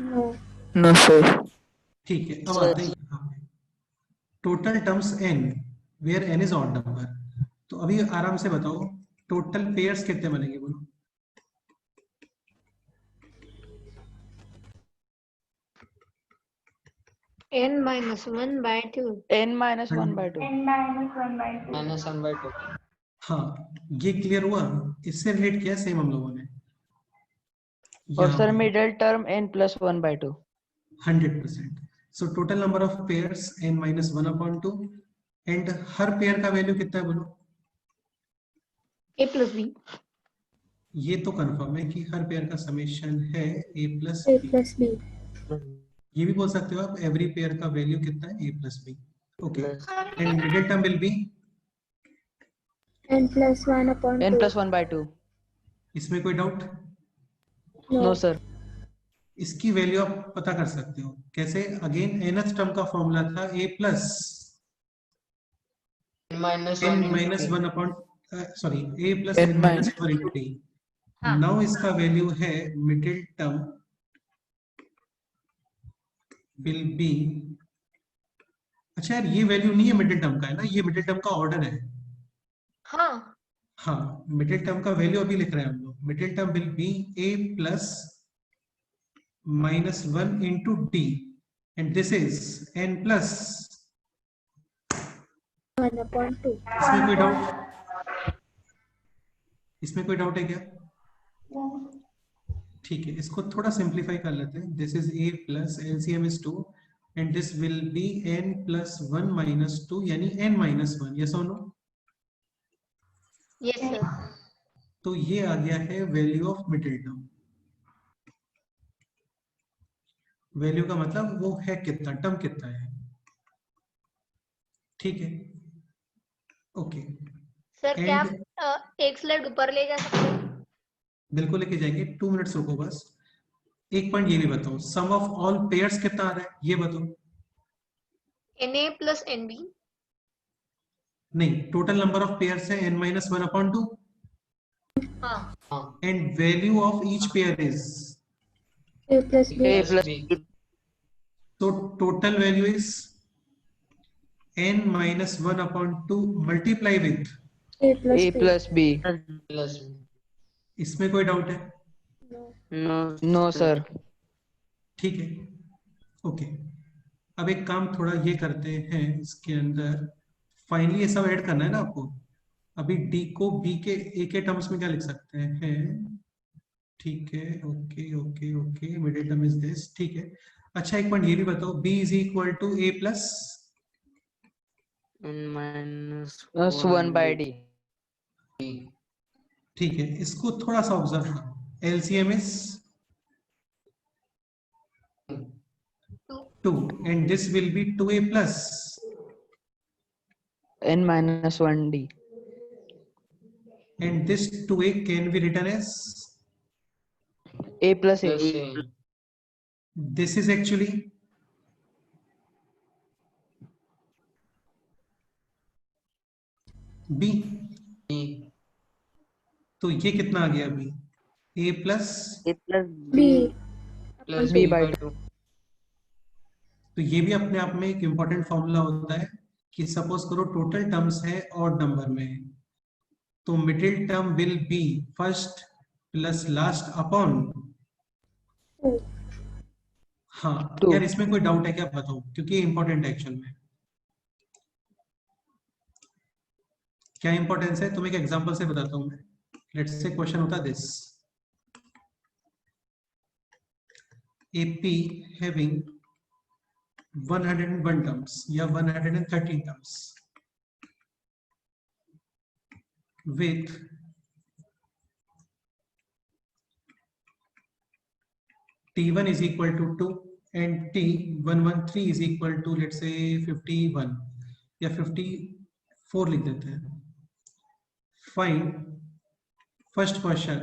No. No, sir. ठीक है, अब आते हैं total terms n, where n is odd number. तो अभी आराम से बताओ टोटल पेयर्स कितने बनेंगे बोलो? n minus 1 by 2. N minus 1 by 2. n minus 1 by 2. Minus 1 by 2। हाँ, ये क्लियर हुआ? इससे रिलेट किया सेम हम लोगों ने। और यहाँ सर पे middle term n plus 1 by 2. 100%। So total number of pairs n minus 1/2 and her pair का वैल्यू कितना है बोलो? a plus b. ये तो कंफर्म है कि हर पेयर का समेशन है a plus A b। plus B. ये भी बोल सकते हो आप एवरी पेयर का वैल्यू कितना है a plus b। Okay Plus and middle term will be, N plus 1 upon n 2. plus 1/2. इसमें कोई डाउट? No sir. इसकी वैल्यू आप पता कर सकते हो कैसे? अगेन nth टर्म का फॉर्मूला था a plus n minus n 1 minus into 1 upon sorry a plus n n minus 1 into t। हाँ। नाउ इसका वैल्यू है मिडिल टर्म विल बी, अच्छा यार ये वैल्यू नहीं है मिडिल टर्म का, है ना, ये मिडिल टर्म का ऑर्डर है। हाँ हाँ मिडिल टर्म का वैल्यू अभी लिख रहे हैं हम लोग। Middle term will be a plus minus 1 into d and this is n plus, 1 upon 2. इसमें कोई डाउट? इसमें कोई डाउट है क्या? ठीक है, इसको थोड़ा सिंप्लीफाई कर लेते हैं। This is a plus LCM is 2 and this will B n plus 1 minus 2 यानी n minus 1। Yes or no? Yes sir. तो ये आ गया है value of middle term. Value का मतलब वो है कितना, टर्म कितना है। ठीक है, ओके सर क्या एंड आप एक स्लाइड ऊपर ले जा सकते हो? बिल्कुल लेके जाएंगे, 2 मिनट्स रुको बस। एक पॉइंट ये भी बताओ, सम ऑफ ऑल पेयर्स कितना आ रहा है ये बताओ। na plus nb. नहीं, टोटल नंबर ऑफ पेयर्स है n माइनस 1/2 हाँ and value of each pair is, A plus B. a plus b. b. so total value is n minus 1/2 multiply with, A plus a B. plus b. plus b. इसमें कोई doubt है? No. No sir. ठीक है, okay अब एक काम थोड़ा ये करते हैं, इसके अंदर फाइनली ये सब ऐड करना है ना आपको। अभी d को b के a के टर्म्स में क्या लिख सकते हैं? ठीक है, okay okay okay, middle term is this. ठीक है, अच्छा एक पॉइंट ये भी बताओ, b is equal to a plus, n minus Plus 1 by d. ठीक है, इसको थोड़ा सा ऑब्जर्व करो। LCM is 2 and this will B 2a plus, n minus 1 d. and this 2a can be written as, a plus a. plus a. this is actually b, b. तो ये कितना आ गया अभी? a plus, a plus B. plus b b by by 2. तो ये भी अपने आप में एक इंपॉर्टेंट फॉर्मूला होता है कि सपोज करो टोटल टर्म्स है ऑड नंबर में, तो middle term will be first plus last upon, 2. हाँ Two. यार इसमें कोई डाउट है क्या बताओ, क्योंकि इंपॉर्टेंट है एक्चुअल में। क्या इंपॉर्टेंस है तुम एक एग्जांपल से बताता हूं मैं। लेट्स से क्वेश्चन होता this, A P having 101 terms या 113 terms with t1 is equal to 2 and t113 is equal to let's say 51 या 54 लिख देते हैं। Find first question,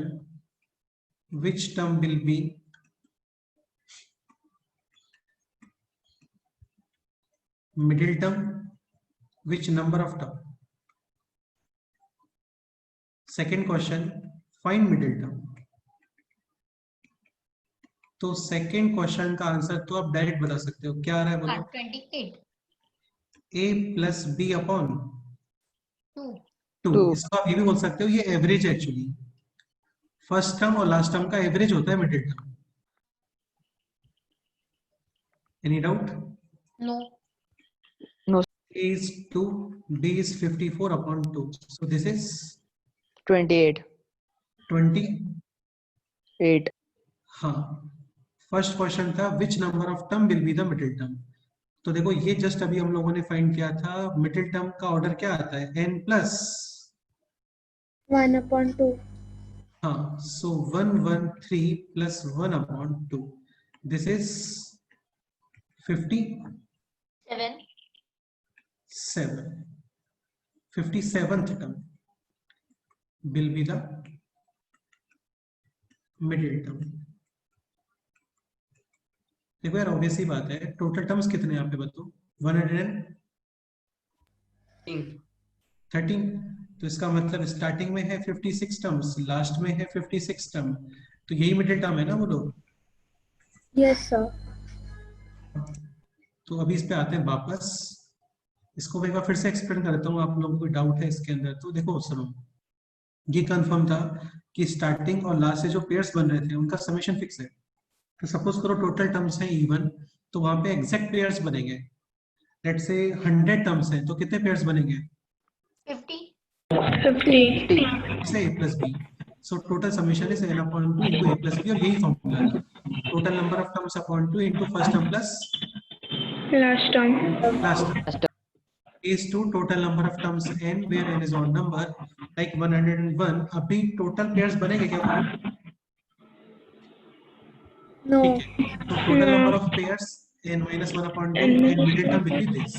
which term will be middle term, which number of term? Second question, find middle term. तो second question का answer तो आप direct बता सकते हो, क्या आ रहा है बोलो? 28 a प्लस बी अपॉन 2. 2। इसको आप ये भी बोल सकते हो ये एवरेज एक्चुअली, फर्स्ट टर्म और लास्ट टर्म का एवरेज होता है middle term. Any doubt? No. a is 2, b is 54 upon 2, so this is 28. 28। हाँ, फर्स्ट क्वेश्चन था which number of term will be the middle term, तो देखो ये just अभी हम लोगों ने फाइंड किया था, मिडिल टर्म का ऑर्डर क्या आता है, n प्लस, 1/2. हाँ, सो 113 plus 1/2, this is 57th term will be the middle term. देखो यार ऑब्वियस ही बात है, टोटल टर्म्स कितने हैं यहाँ पे बताओ, 113, तो इसका मतलब स्टार्टिंग में है 56 टर्म्स, लास्ट में है 56 टर्म, तो यही मिडिल टर्म है ना वो लोग। Yes, sir. तो अभी इस पे आते हैं वापस, इसको मैं एक बार फिर से एक्सप्लेन करता हूँ, आप लोगों को डाउट है इसके अंदर तो देखो सुनो, ये कंफर्म था कि स्टार्टिंग और लास्ट से जो पेयर्स बन रहे थे उनका समेशन फिक्स है। तो सपोज करो टोटल टर्म्स है इवन, तो वहां पे एग्जैक्ट पेयर्स बनेंगे। लेट्स से 100 टर्म्स हैं तो कितने पेयर्स बनेंगे, 50. 50. से a plus b, so total summation is n upon 2 into a plus b, और यही फॉर्मूला है, total number of terms upon 2 into first term plus Last term. last term is to total number of terms n where n is odd number like 101. अभी total pairs बनेंगे क्या, No. ठीक है, तो total number of pairs n minus 1 upon 2 and middle term will be this.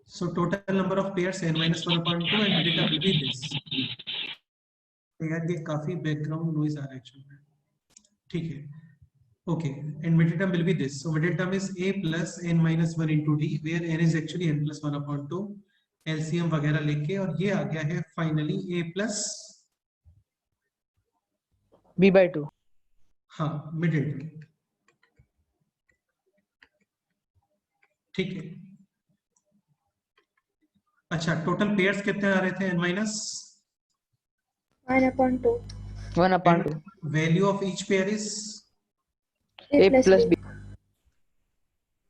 So total number of pairs n minus 1 upon 2 and middle term will be this. यार ये काफी background noise आ रहा है एक्चुअली, ठीक है, okay, and middle term will be this. So middle term is a plus n minus 1 into d where n is actually n plus 1 upon 2, LCM वगैरह लेके, और ये आ गया है फाइनली a plus b/2. हाँ मिडिल टर्म, ठीक है। अच्छा टोटल पेयर्स कितने आ रहे थे, n minus 1/2. 1/2. Value of each pair is, a plus b.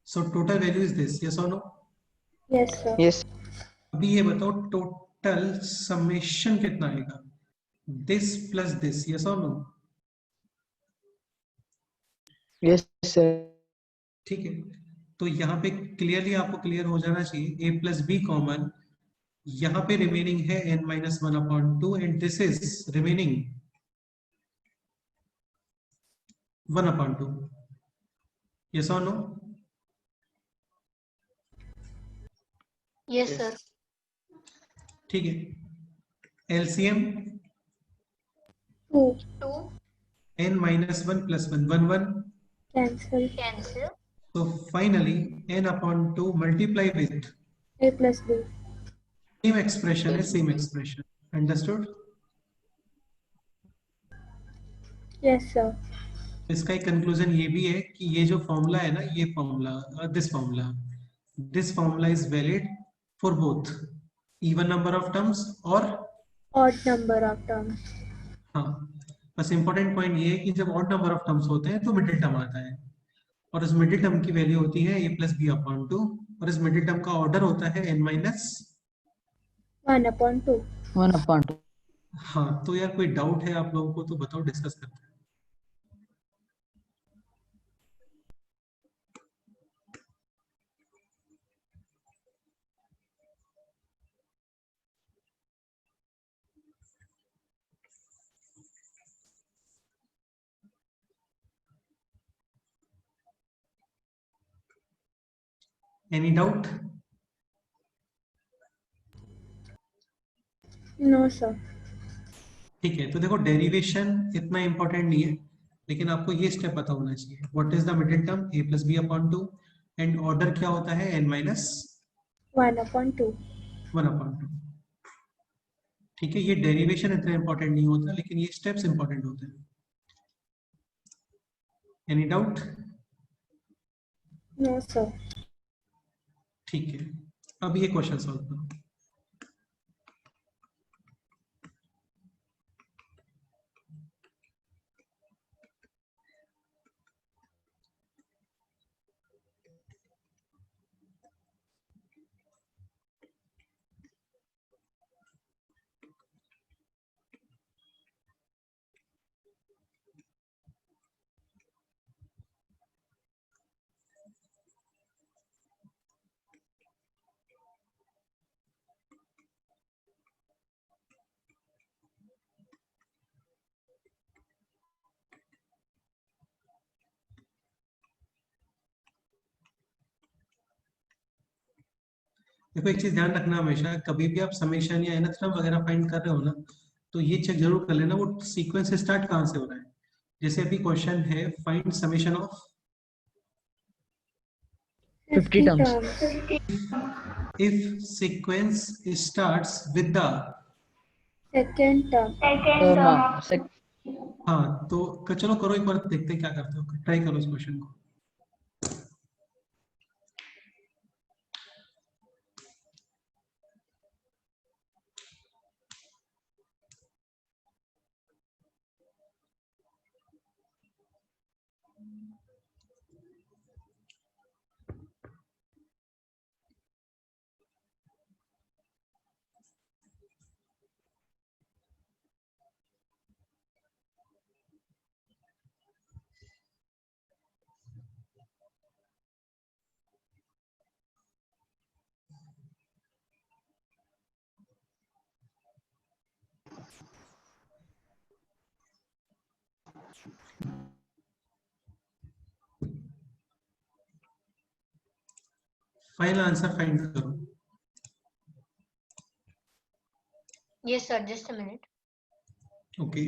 So total value is this, yes or no. Yes, sir. Yes. अभी ये बताओ टोटल समेशन कितना आएगा, this plus this, yes or no. Yes, sir. ठीक है, तो यहाँ पे क्लियरली आपको क्लियर हो जाना चाहिए, a प्लस बी कॉमन, यहाँ पे रिमेनिंग है n minus 1 upon 2 and this is remaining 1 upon 2, yes or no. Yes, sir. ठीक है, LCM 2. 2. n minus 1 plus 1 1 1, Cancel. Cancel. so finally n upon 2 multiply with A plus b. same expression is same expression, understood। Yes, sir. इसका एक conclusion ये भी है कि ये जो फॉर्मूला है ना, ये formula this formula is valid for both even number of terms और Odd number of terms. हाँ, बस इंपॉर्टेंट पॉइंट ये है कि जब ऑड नंबर ऑफ टर्म्स होते हैं तो मिडिल टर्म आता है, और इस मिडिल टर्म की वैल्यू होती है a प्लस बी अपॉन 2, और इस मिडिल टर्म का ऑर्डर होता है n माइनस 1/2. 1/2. हाँ। तो यार कोई डाउट है आप लोगों को तो बताओ, डिस्कस करते हैं। Any doubt, No, sir. ठीक है। तो देखो डेरिवेशन इतना इंपॉर्टेंट नहीं है, लेकिन आपको ये स्टेप पता होना चाहिए, what is the middle term a plus B upon 2 and order क्या होता है n माइनस 1/2. 1 अपॉन 2, ठीक है। ये डेरिवेशन इतना इंपॉर्टेंट नहीं होता, लेकिन ये स्टेप्स इंपॉर्टेंट होते हैं। Any doubt, No, sir. ठीक है। अब ये क्वेश्चन सॉल्व करो। देखो एक चीज ध्यान रखना, हमेशा कभी भी आप समेशन या nth टर्म वगैरह फाइंड कर रहे हो ना, तो ये चेक जरूर कर लेना वो सीक्वेंस स्टार्ट कहाँ से हो रहा है। जैसे अभी क्वेश्चन है find summation of 50 terms. if sequence starts with the, Second term. Second term. हाँ तो चलो करो एक बार, देखते हैं क्या करते हो, ट्राई करो इस क्वेश्चन को। फाइनल आंसर फाइंड करो। Yes, sir. Just a minute. Okay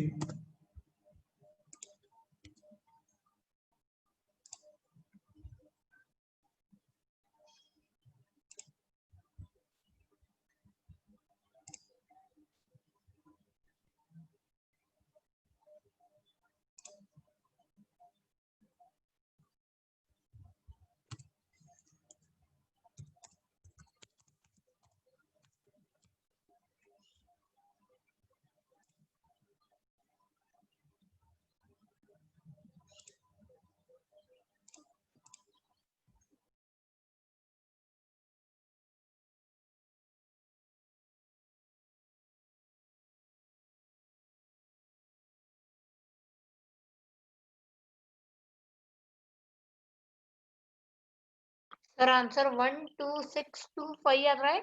Sir, answer 12625 आ रहा है।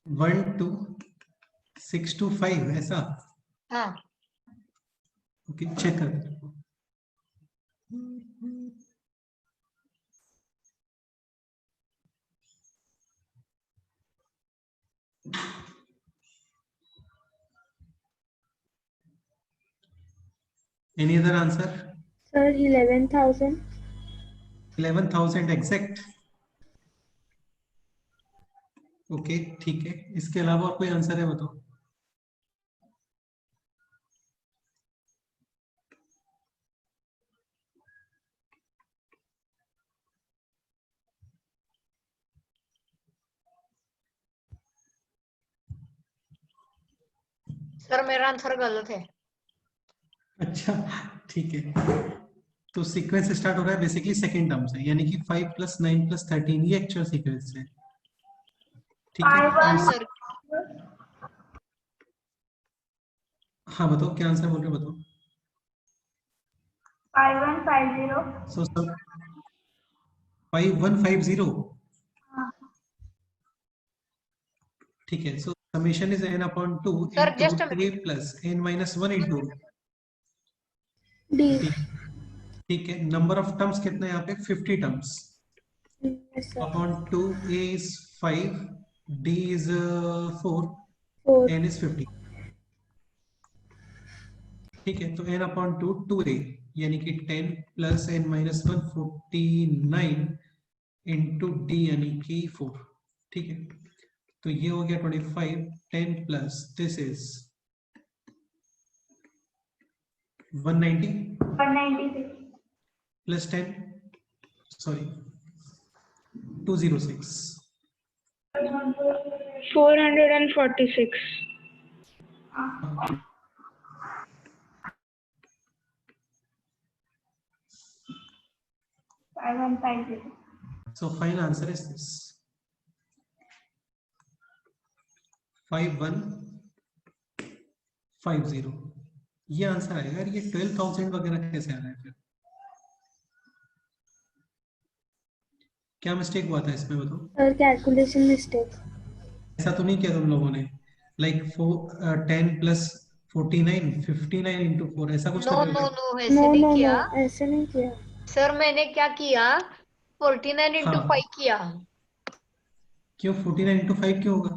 12625 ऐसा? हाँ। ओके चेक कर। Any other answer? Sir, 11,000. 11,000 exact. Okay ठीक है, इसके अलावा और कोई आंसर है बताओ। सर मेरा आंसर गलत है। अच्छा ठीक है, तो सीक्वेंस स्टार्ट हो रहा है बेसिकली सेकंड टर्म से, यानी कि 5 + 9 + 13 ये एक्चुअल सीक्वेंस है। ठीक है सर हाँ बताओ क्या आंसर बोल रहे हो बताओ। 5150. सो 5150 ठीक है। सो summation is n/2 Sir, into just a 2a plus n minus 1 into D. ठीक है। नंबर ऑफ टर्म्स कितना है यहाँ पे? 50 terms Yes, sir. Upon 2, a is 5, d is 4, 4. n is 50। ठीक है, तो n/2 2a यानी कि 10 plus n minus 1 49 into d यानी कि 4। ठीक है, तो ये हो गया 25, 10 plus this is 190 196. plus 10 sorry 206 446. Five one five zero. so final answer is this 5150 ये आंसर आएगा। ये 12,000 वगैरह कैसे आ रहा है फिर? क्या मिस्टेक हुआ था इसमें बताओ? Sir, calculation mistake. ऐसा तो नहीं किया तुम लोगों ने? लाइक 10 plus 49 59 into 4 ऐसा कुछ नो कर रहे नो हो? नो ऐसे No, नहीं no, किया। no. ऐसे नहीं किया. सर मैंने क्या किया, 49 इंटू हाँ। 5 किया। क्यों 49 into 5 क्यों होगा?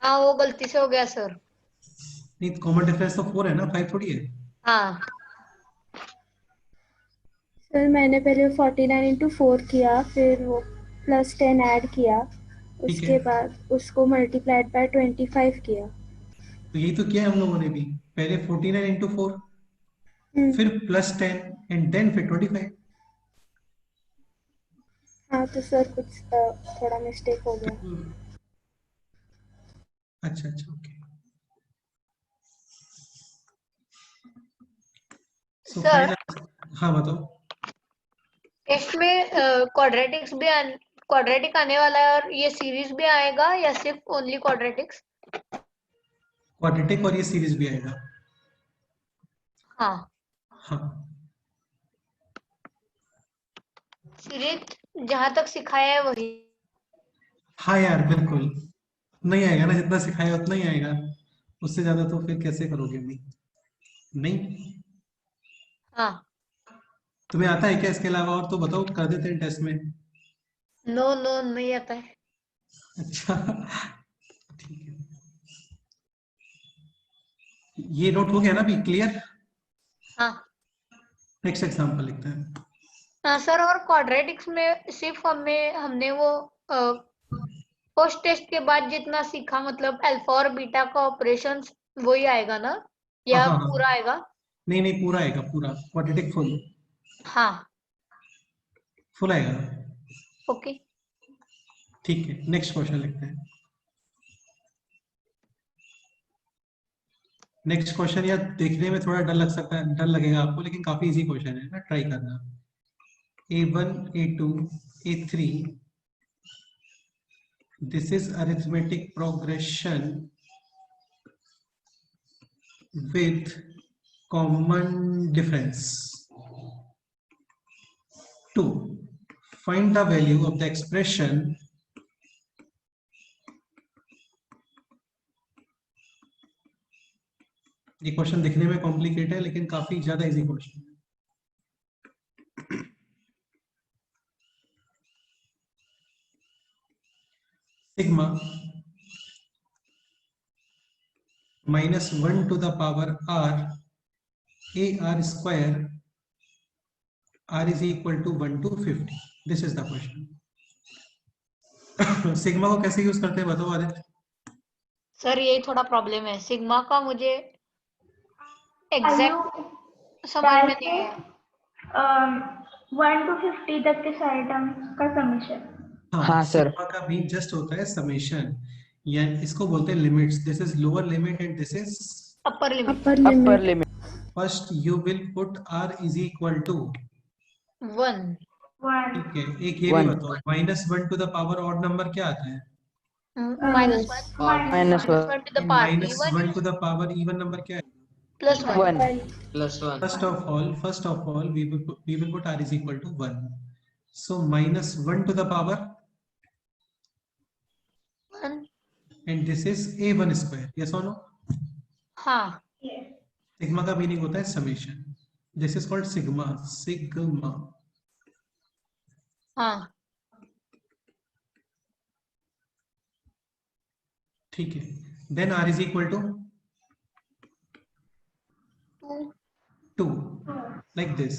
हाँ वो गलती से हो गया सर। नहीं, कॉमन डिफरेंस तो 4 है ना, 5 थोड़ी है। हाँ सर मैंने पहले 49 इंटू 4 किया, फिर वो प्लस 10 ऐड किया, ठीक उसके है, बाद उसको मल्टीप्लाइड बाय 25 किया। तो यही तो किया है हम लोगों ने भी। पहले 49 into 4, फिर प्लस 10 एंड देन फिर 25। हाँ तो सर कुछ थोड़ा मिस्टेक हो गया। अच्छा अच्छा, ओके। सो सर फाइनल, हाँ बताओ। टेस्ट में क्वाड्रेटिक आने वाला है और ये सीरीज भी आएगा या सिर्फ ओनली क्वाड्रेटिक्स? क्वाड्रेटिक और ये सीरीज भी आएगा। हाँ हाँ सीरीज जहां तक सिखाया है वही। हाँ यार बिल्कुल, नहीं आएगा ना, जितना सिखाया उतना ही आएगा, उससे ज्यादा तो फिर कैसे करोगे? नहीं नहीं, हाँ तुम्हें आता है क्या इसके अलावा? और तो बताओ, कर देते हैं टेस्ट में। नो नो नहीं आता है। अच्छा ठीक है, ये नोट हो गया ना अभी? क्लियर? हाँ नेक्स्ट एग्जांपल लिखते हैं। हाँ सर, और क्वाड्रेटिक्स में सिर्फ हमने वो फर्स्ट टेस्ट के बाद जितना सीखा, मतलब अल्फा और बीटा का ऑपरेशन वही आएगा ना, हाँ या हाँ पूरा हाँ, आएगा? नहीं नहीं, पूरा आएगा, पूरा क्वाड्रेटिक फुल, हाँ फुल आएगा। ओके। ठीक है, नेक्स्ट क्वेश्चन लिखते हैं। नेक्स्ट क्वेश्चन यार देखने में थोड़ा डर लग सकता है, डर लगेगा आपको, लेकिन काफी इजी क्वेश्चन है ना, ट्राई करना। A1, A2, A3, this is arithmetic progression with common difference. 2, find the value of the expression ये क्वेश्चन दिखने में कॉम्प्लिकेटेड है लेकिन काफी ज्यादा इजी क्वेश्चन है। Sigma -1 to the power r, ar square, r is equal to 1 to 50. This is the question. Sigma को कैसे यूज करते हैं बताओ आदित्य? सर यही थोड़ा प्रॉब्लम है, सिग्मा का मुझे एग्जैक्ट समझ में नहीं आया। 1 to 50 तक के सारे टर्म्स का समेशन। हाँ सर। सिग्मा का मीन जस्ट होता है समेशन, या इसको बोलते हैं limits. This is lower limit and this is upper limit. Upper limit. First you will put r is equal to 1। ठीक है, एक ये भी बताओ, -1 to the power odd number क्या आता है? -1 -1 to the power -1 to the power even number क्या है? +1। +1 First of all we will put r is equal to 1. So -1 to the power 1। and this is a1 square. Yes or no? हाँ sigma का meaning होता है summation. This is called sigma. Sigma हाँ ठीक है, then r is equal to 2 like this.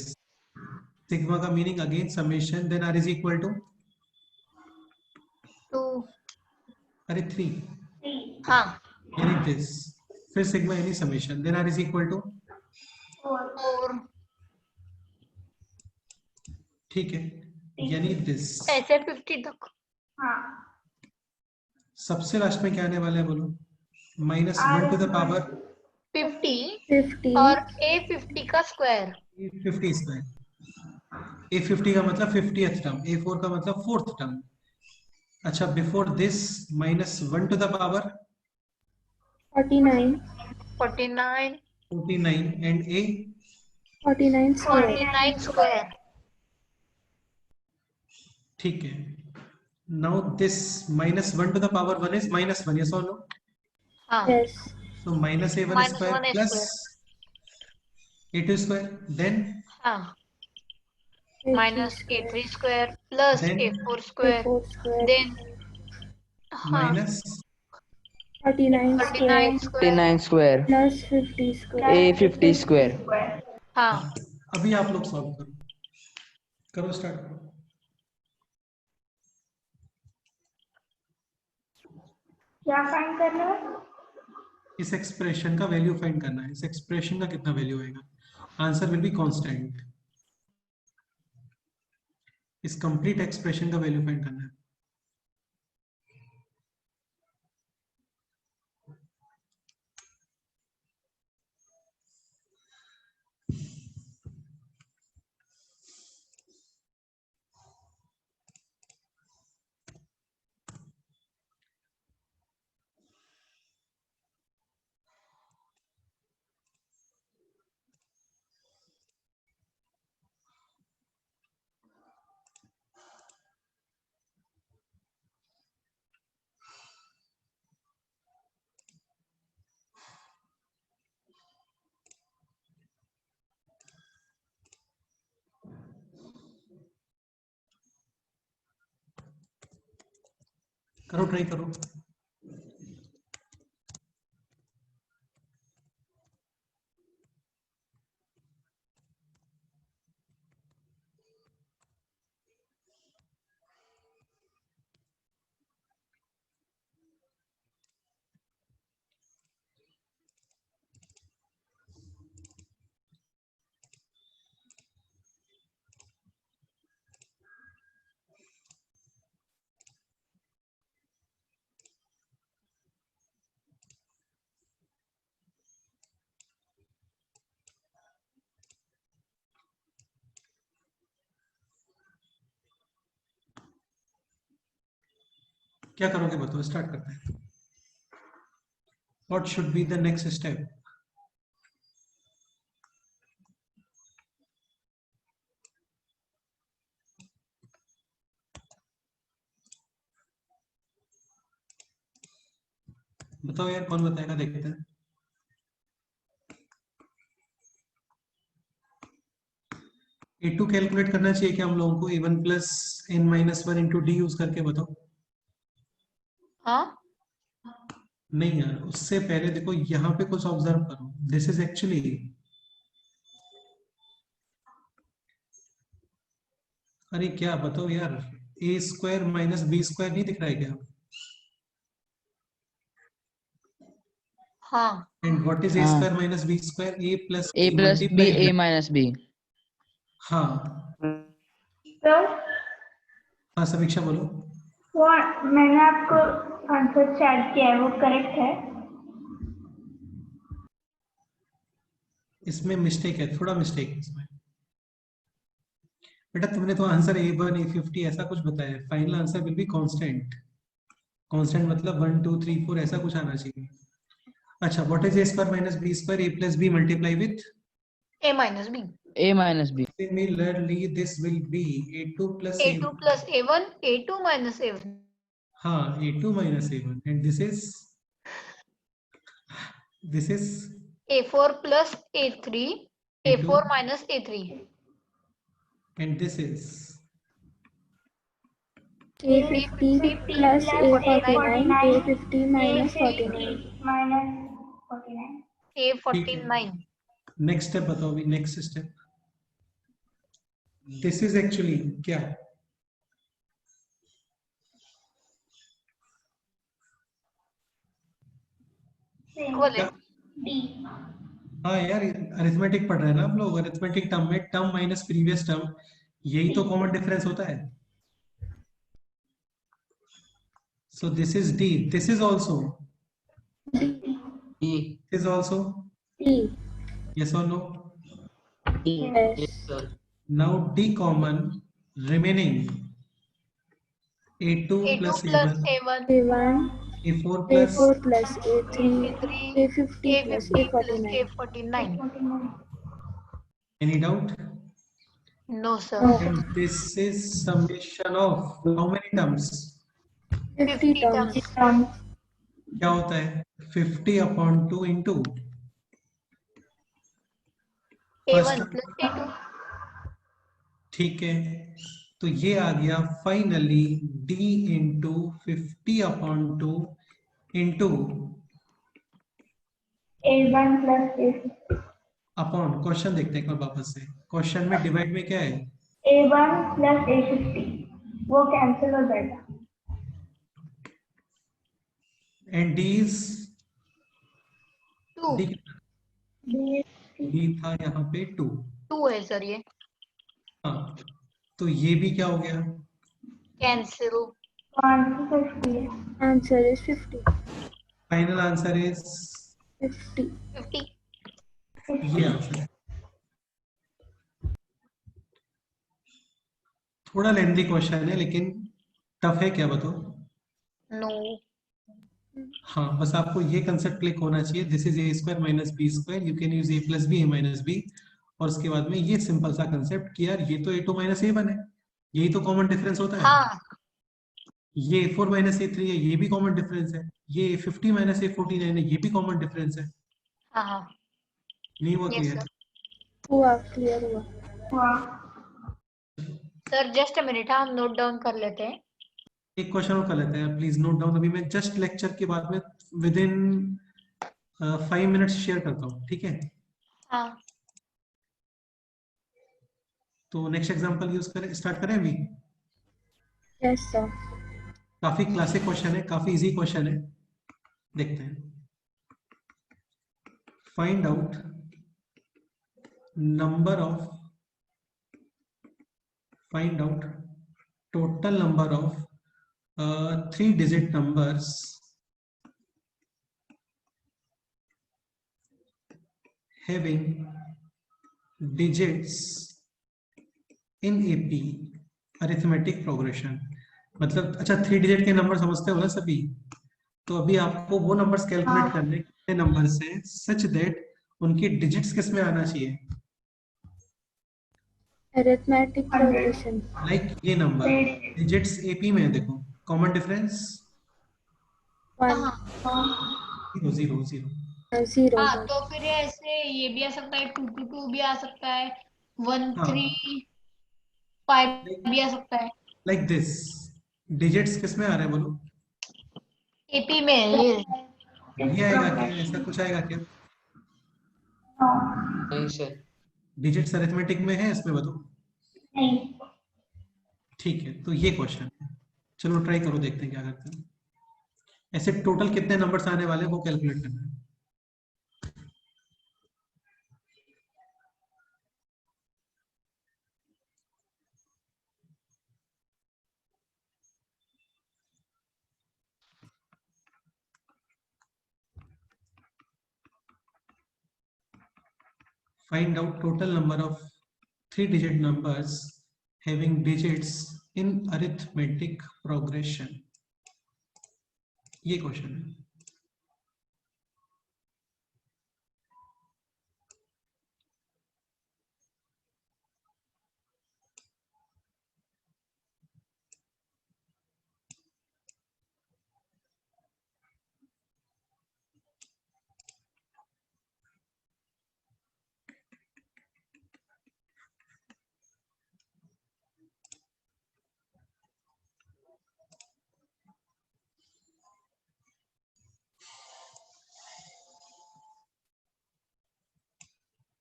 Sigma का meaning again summation, then r is equal to 2। अरे 3 हाँ यानी this, फिर सिग्मा यानी summation, then r is equal to 4। ठीक है, यानी this। ऐसे 50 तक। हाँ सबसे लास्ट में क्या आने वाला है बोलो? -1 to the power 50 और a50 का स्क्वायर। 50 स्क्वायर। a50 का मतलब 50th टर्म, a4 का मतलब 4th टर्म। अच्छा, before this -1 to the power 49 49 and a 49 square। 49 square. ठीक है, now this -1 to the power 1 is -1, yes or no? हाँ Yes। So -a1 square -1 plus square। a2 square, then हाँ -a3 square plus Then A4 square, A4 square then हाँ minus 49 square 49 square, 49 square plus 50 square A50 square. हाँ अभी आप लोग solve करो, करो start करो। क्या फाइंड करना है? इस एक्सप्रेशन का वैल्यू फाइंड करना है। इस एक्सप्रेशन का कितना वैल्यू आएगा? Answer will be constant. इस कंप्लीट एक्सप्रेशन का वैल्यू फाइंड करना है। करो, ट्राई करो। क्या करोगे बताओ, स्टार्ट करते हैं। What should be the next step? बताओ यार, कौन बताएगा, देखते हैं। A2 कैलकुलेट करना चाहिए क्या हम लोगों को? A1 plus n-1 into D use करके बताओ। हाँ नहीं यार, उससे पहले देखो यहाँ पे कुछ ऑब्जर्व करो। दिस इज एक्चुअली, अरे क्या बताओ यार, ए स्क्वायर माइनस बी स्क्वायर नहीं दिख रहा है क्या? हाँ एंड व्हाट इज ए हाँ। Square minus B square? A plus A plus B A minus B. हाँ तो हाँ, समीक्षा बोलो। वो मैंने आपको आंसर चैट किया है, वो करेक्ट है? इसमें मिस्टेक है, थोड़ा मिस्टेक है इसमें। बेटा तुमने तो आंसर A1 A50 ऐसा कुछ बताया है। Final answer will be constant. Constant मतलब 1 2 3 4 ऐसा कुछ आना चाहिए। अच्छा, what is A square minus B square? A plus B multiply with A minus B, A minus B. Similarly, this will be A2 plus A2 plus A1, A2 minus A1, हाँ, A2 minus A1, and this is A4 plus A3, A2, A4 minus A3, and this is A50 plus A49 A50 minus 49 minus 49। A49, next step बताओ अभी। Next step, this is actually क्या? Equal है D. हाँ यार, arithmetic पढ़ रहे हैं ना हम लोग। अरिथमेटिक टर्म में टर्म माइनस प्रीवियस टर्म, यही तो कॉमन डिफरेंस होता है। So this is D, this is also, E. Is also, D. Yes or no? Yes. Yes, sir. Now D common, remaining A2 A2 plus plus A1, A1, A1 A4 plus A4 plus A3 A3, A50 plus A50 plus A49 A49. any doubt? No sir. No. And this is summation of how many terms? 50 terms क्या होता है? 50 upon 2 into A1 first, plus A2. ठीक है। तो ये आ गया finally d into 50/2 into A1 plus A50. Upon, question देखते हैं एक बार वापस से, क्वेश्चन में डिवाइड में क्या है, A1 plus A50. वो कैंसिल हो जाएगा. एंड d इज 2 d था यहाँ पे 2. 2 है सर ये हाँ, तो ये भी क्या हो गया, कैंसिल. 150 है. Answer is 50. Final answer is 50. 50. ये आंसर है. थोड़ा लेंथी क्वेश्चन है लेकिन टफ है, क्या बताओ. नो. हाँ, बस आपको ये कंसेप्ट क्लिक होना चाहिए, this is A square minus B square, you can use A plus B A minus B, और उसके बाद में ये सिंपल सा कंसेप्ट कि यार ये तो a2 माइनस a1 है, यही तो कॉमन डिफरेंस होता है. हाँ ये a4 माइनस a3 है, ये भी कॉमन डिफरेंस है. ये 50 माइनस a49 है, ये भी कॉमन डिफरेंस है. हाँ हाँ. नहीं हुआ यस क्लियर? सर. हुआ, क्लियर हुआ. सर जस्ट अ मिनट, हम नोट डाउन कर लेते हैं. एक क्वेश्चन और कर लेते हैं, प्लीज नोट डाउन. अभी मैं जस्ट लेक्चर के बाद में विद इन 5 मिनट्स शेयर करता हूँ, ठीक है. हाँ तो नेक्स्ट एग्जांपल यूज करें, स्टार्ट करें अभी. Yes, sir. काफी क्लासिक क्वेश्चन है, काफी इजी क्वेश्चन है, देखते हैं. Find out number of, find out total number of 3-digit numbers having digits in AP arithmetic progression. मतलब अच्छा, 3 डिजिट के नंबर समझते हो ना सभी, तो अभी आपको वो नंबर्स कैलकुलेट करने, कितने नंबर्स हैं सच दैट उनकी डिजिट्स किस में आना चाहिए. Arithmetic progression. लाइक ये नंबर डिजिट्स AP में है, देखो कॉमन डिफरेंस 1, हाँ 0 0 0. 0. हाँ. तो फिर ऐसे ये भी आ सकता है, 2 to 2 भी आ सकता है, 1 हाँ. 3 5 भी आ सकता है. लाइक दिस डिजिट्स किस में आ रहे हैं बोलो. एपी में है ये. ये आएगा क्या, ऐसा कुछ आएगा क्या. नहीं सर. डिजिट्स अरिथमेटिक में है इसमें, बताओ. नहीं. ठीक है, तो ये क्वेश्चन है. चलो ट्राई करो, देखते हैं क्या करते हैं. ऐसे टोटल कितने नंबर्स आने वाले हैं वो कैलकुलेट करना है. Find out total number of 3-digit numbers having digits in arithmetic progression. ये क्वेश्चन है.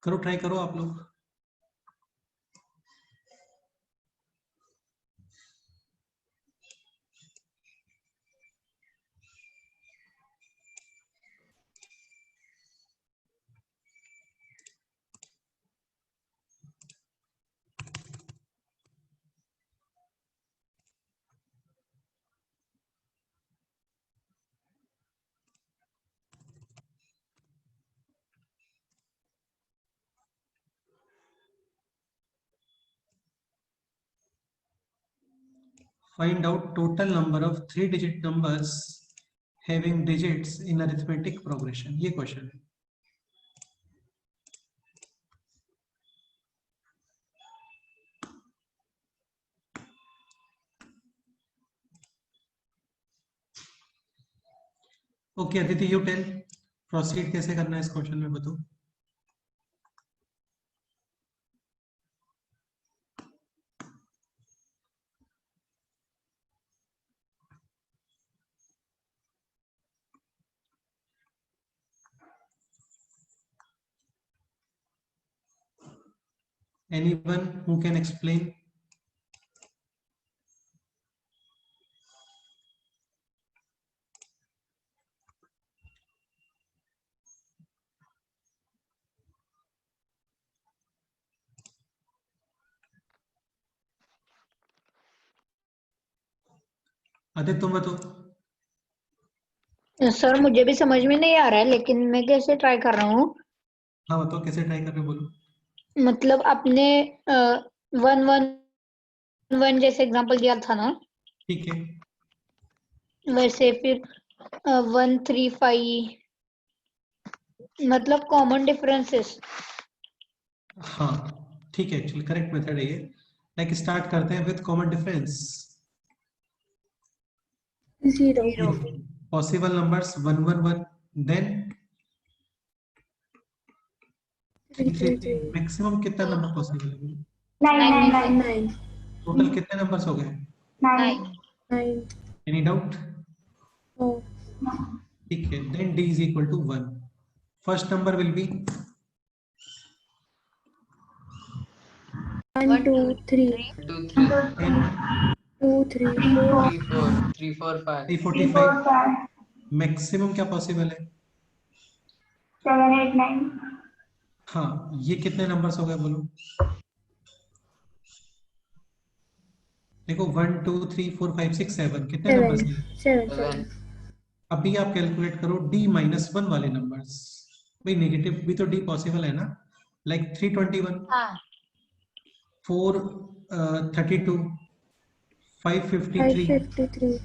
करो, ट्राई करो आप लोग. Find out total number of 3-digit numbers having digits in arithmetic progression. ये क्वेश्चन है. Okay Aditi, you tell proceed कैसे करना है इस क्वेश्चन में, बताओ. Anyone who can explain? Aditya तुम बताओ। सर मुझे भी समझ में नहीं आ रहा है, लेकिन मैं कैसे ट्राई कर रहा हूँ। हाँ बताओ कैसे ट्राई कर रहे हो, बोलो। मतलब आपने 1 1 1 जैसे एग्जांपल दिया था ना, ठीक है, वैसे फिर 1 3 5, मतलब कॉमन डिफरेंसेस। हाँ ठीक है, एक्चुअली करेक्ट मेथड है ये। लाइक स्टार्ट करते हैं with common difference 0. Possible numbers 1 1 1, then 3 3 3। Maximum कितना नंबर पॉसिबल है? 9 9 9 9. टोटल कितने नंबर्स हो गए? 9 9. Any doubt? Oh. ठीक है, then d is equal to 1. First number will be 1 2 3 2 3 2 3 4 3 4 3 4 5 345। Maximum क्या पॉसिबल है? 7 8 9 हाँ, ये कितने नंबर्स हो गए बोलो? देखो 1 2 3 4 5 6 7 कितने नंबर्स हैं? 7. 7 अभी आप कैलकुलेट करो d -1 वाले नंबर्स। भाई नेगेटिव भी तो d पॉसिबल है ना, लाइक 321, हाँ 432, 553, 553.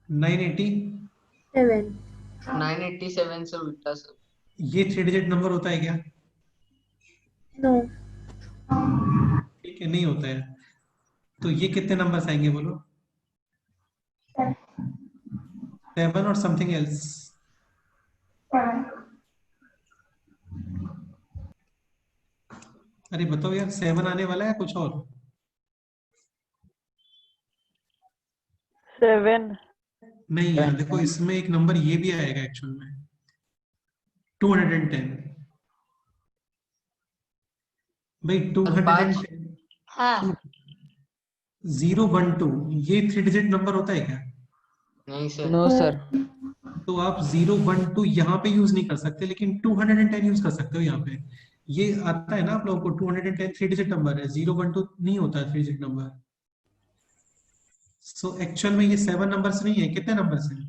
980। 7. 987 से उल्टा सर। ये 3 डिजिट नंबर होता है क्या? No. ठीक है, नहीं होता है। तो ये कितने नंबर्स आएंगे बोलो? 7 और समथिंग एल्स। 7 अरे बताओ यार, 7 आने वाला है कुछ और? 7 नहीं यार, देखो इसमें एक नंबर ये भी आएगा एक्चुअल में, 210। भाई 210, हाँ 0 1 2 ये 3 डिजिट नंबर होता है क्या? नहीं सर। No sir. तो आप 0 1 2 यहाँ पे यूज नहीं कर सकते, लेकिन 210 यूज कर सकते हो यहाँ पे। ये आता है ना आप लोगों को, 210 3 डिजिट नंबर है, 0 1 2 नहीं होता है 3 डिजिट नंबर। सो एक्चुअल में ये 7 नंबर्स नहीं है, कितने नंबर्स हैं?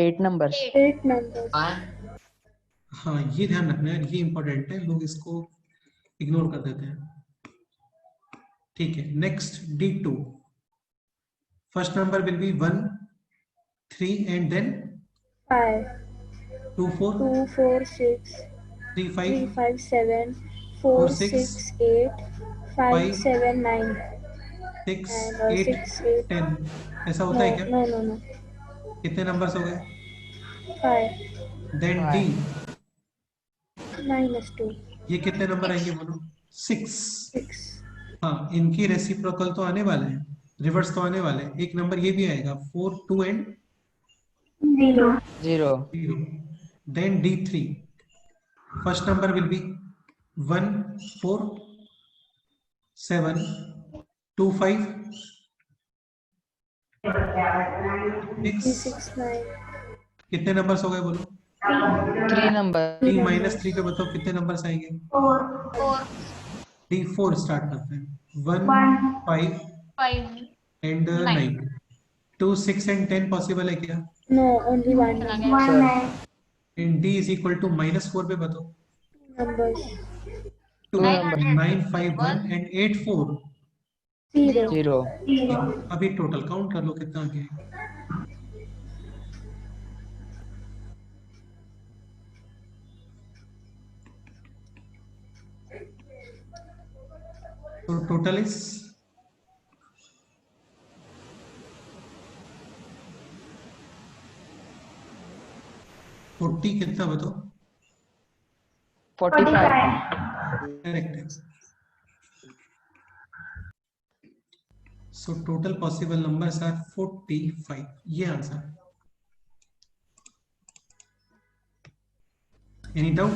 8 numbers. 8 numbers. 5 हाँ ये ध्यान रखना है, ये इंपॉर्टेंट है, लोग इसको इग्नोर कर देते हैं। ठीक है, next D2। First number will be 1 3 and then 5 2 4 2 4 6 3 3 5 5 7 4 4 6 6 8 5 5 7 9 6 and 8 6 8. 10। ऐसा होता No, है क्या? no, no, no. कितने नंबर्स हो गए? 5 देन D, -2 ये कितने नंबर आएंगे बोलो? 6। 6. हाँ, इनकी रेसिप्रोकल तो आने वाले हैं, रिवर्स तो आने वाले हैं। एक नंबर ये भी आएगा 4 2 and 0 0. 0। Then D3, first number will be 1 4 7 2 5 3 6। 6 9 कितने नंबर्स हो गए बोलो? 3 number. D -3 पे बताओ कितने नंबर्स आएंगे? 4 D4 स्टार्ट करते हैं, 1 1 5 5 एंड 9। 2 6 एंड 10 पॉसिबल है क्या? No, only one number. 1 Sir. 9 and D is equal to -4 पे बताओ। Numbers. 2 numbers. 9 5 1 एंड 8 4। 0 0. 0 अभी टोटल काउंट कर लो कितना आ गया। तो टोटल इज 40। कितना बताओ? 45. करेक्ट है। So total possible numbers are 45, ये answer. Any doubt?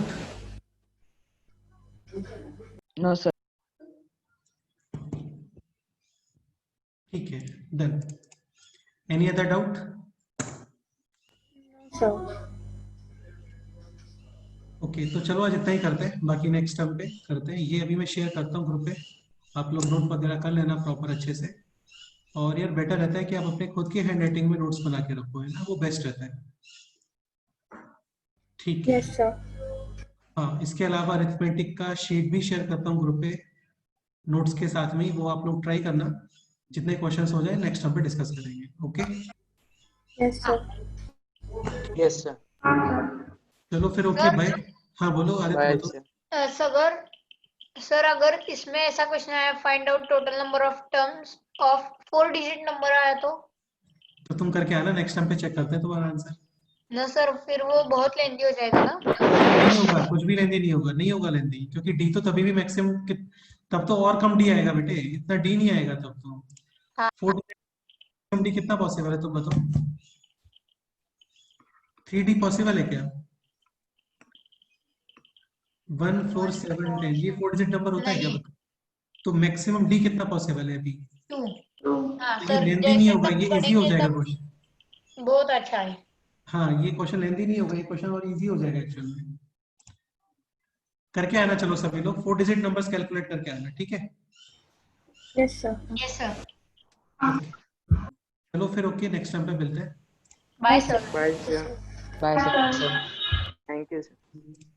No sir. ठीक है, done. Any other doubt? So, okay, तो चलो आज इतना ही करते हैं, बाकी नेक्स्ट टाइम पे करते हैं। ये अभी मैं शेयर करता हूँ ग्रुप पे, आप लोग नोट वगैरह कर लेना प्रॉपर अच्छे से। और यार बेटर रहता है कि आप अपने खुद की हैंड राइटिंग में नोट्स बना के रखो, है ना, वो बेस्ट रहता है। ठीक है। yes sir. हाँ, इसके अलावा अरिथमेटिक का शीट भी शेयर करता हूँ ग्रुप पे नोट्स के साथ में ही, वो आप लोग ट्राई करना। जितने क्वेश्चंस हो जाए नेक्स्ट टाइम पे डिस्कस करेंगे। Okay, Yes sir. Yes sir. चलो फिर ओके बाय। हाँ बोलो आदित्य, बाय बताओ। सर। सर अगर इसमें ऐसा क्वेश्चन आया, find out total number of terms of 4 digit number आया तो तुम करके आना, नेक्स्ट टाइम पे चेक करते हैं तुम्हारा आंसर। ना सर, फिर वो बहुत लेंथी हो जाएगा ना। नहीं होगा, कुछ भी लेंदी नहीं होगा, नहीं होगा लेंदी, क्योंकि डी तो तभी भी मैक्सिमम, तब तो और कम डी आएगा बेटे, इतना डी नहीं आएगा तब तो। हाँ। 4 डी कितना पॉसिबल है तुम बताओ? 3D पॉसिबल है क्या? 1 4 7 10 ये 4 डिजिट नंबर होता है क्या नहीं। बताओ? तो मैक्सिमम डी कितना पॉसिबल है अभी? 2। हाँ ये सर, लेंदी नहीं जैसे होगा, तक ये इजी हो पढ़ेंगे जाएगा तब क्वेश्चन। बहुत अच्छा है। हाँ, ये क्वेश्चन लेंदी नहीं होगा, ये क्वेश्चन और इजी हो जाएगा एक्चुअल में। करके आना चलो सभी लोग, 4 डिजिट नंबर्स कैलकुलेट करके आना, ठीक है? Yes sir. Yes sir. चलो फिर ओके, नेक्स्ट टाइम पे मिलते हैं। Bye sir. Bye sir. Bye sir. Thank you sir.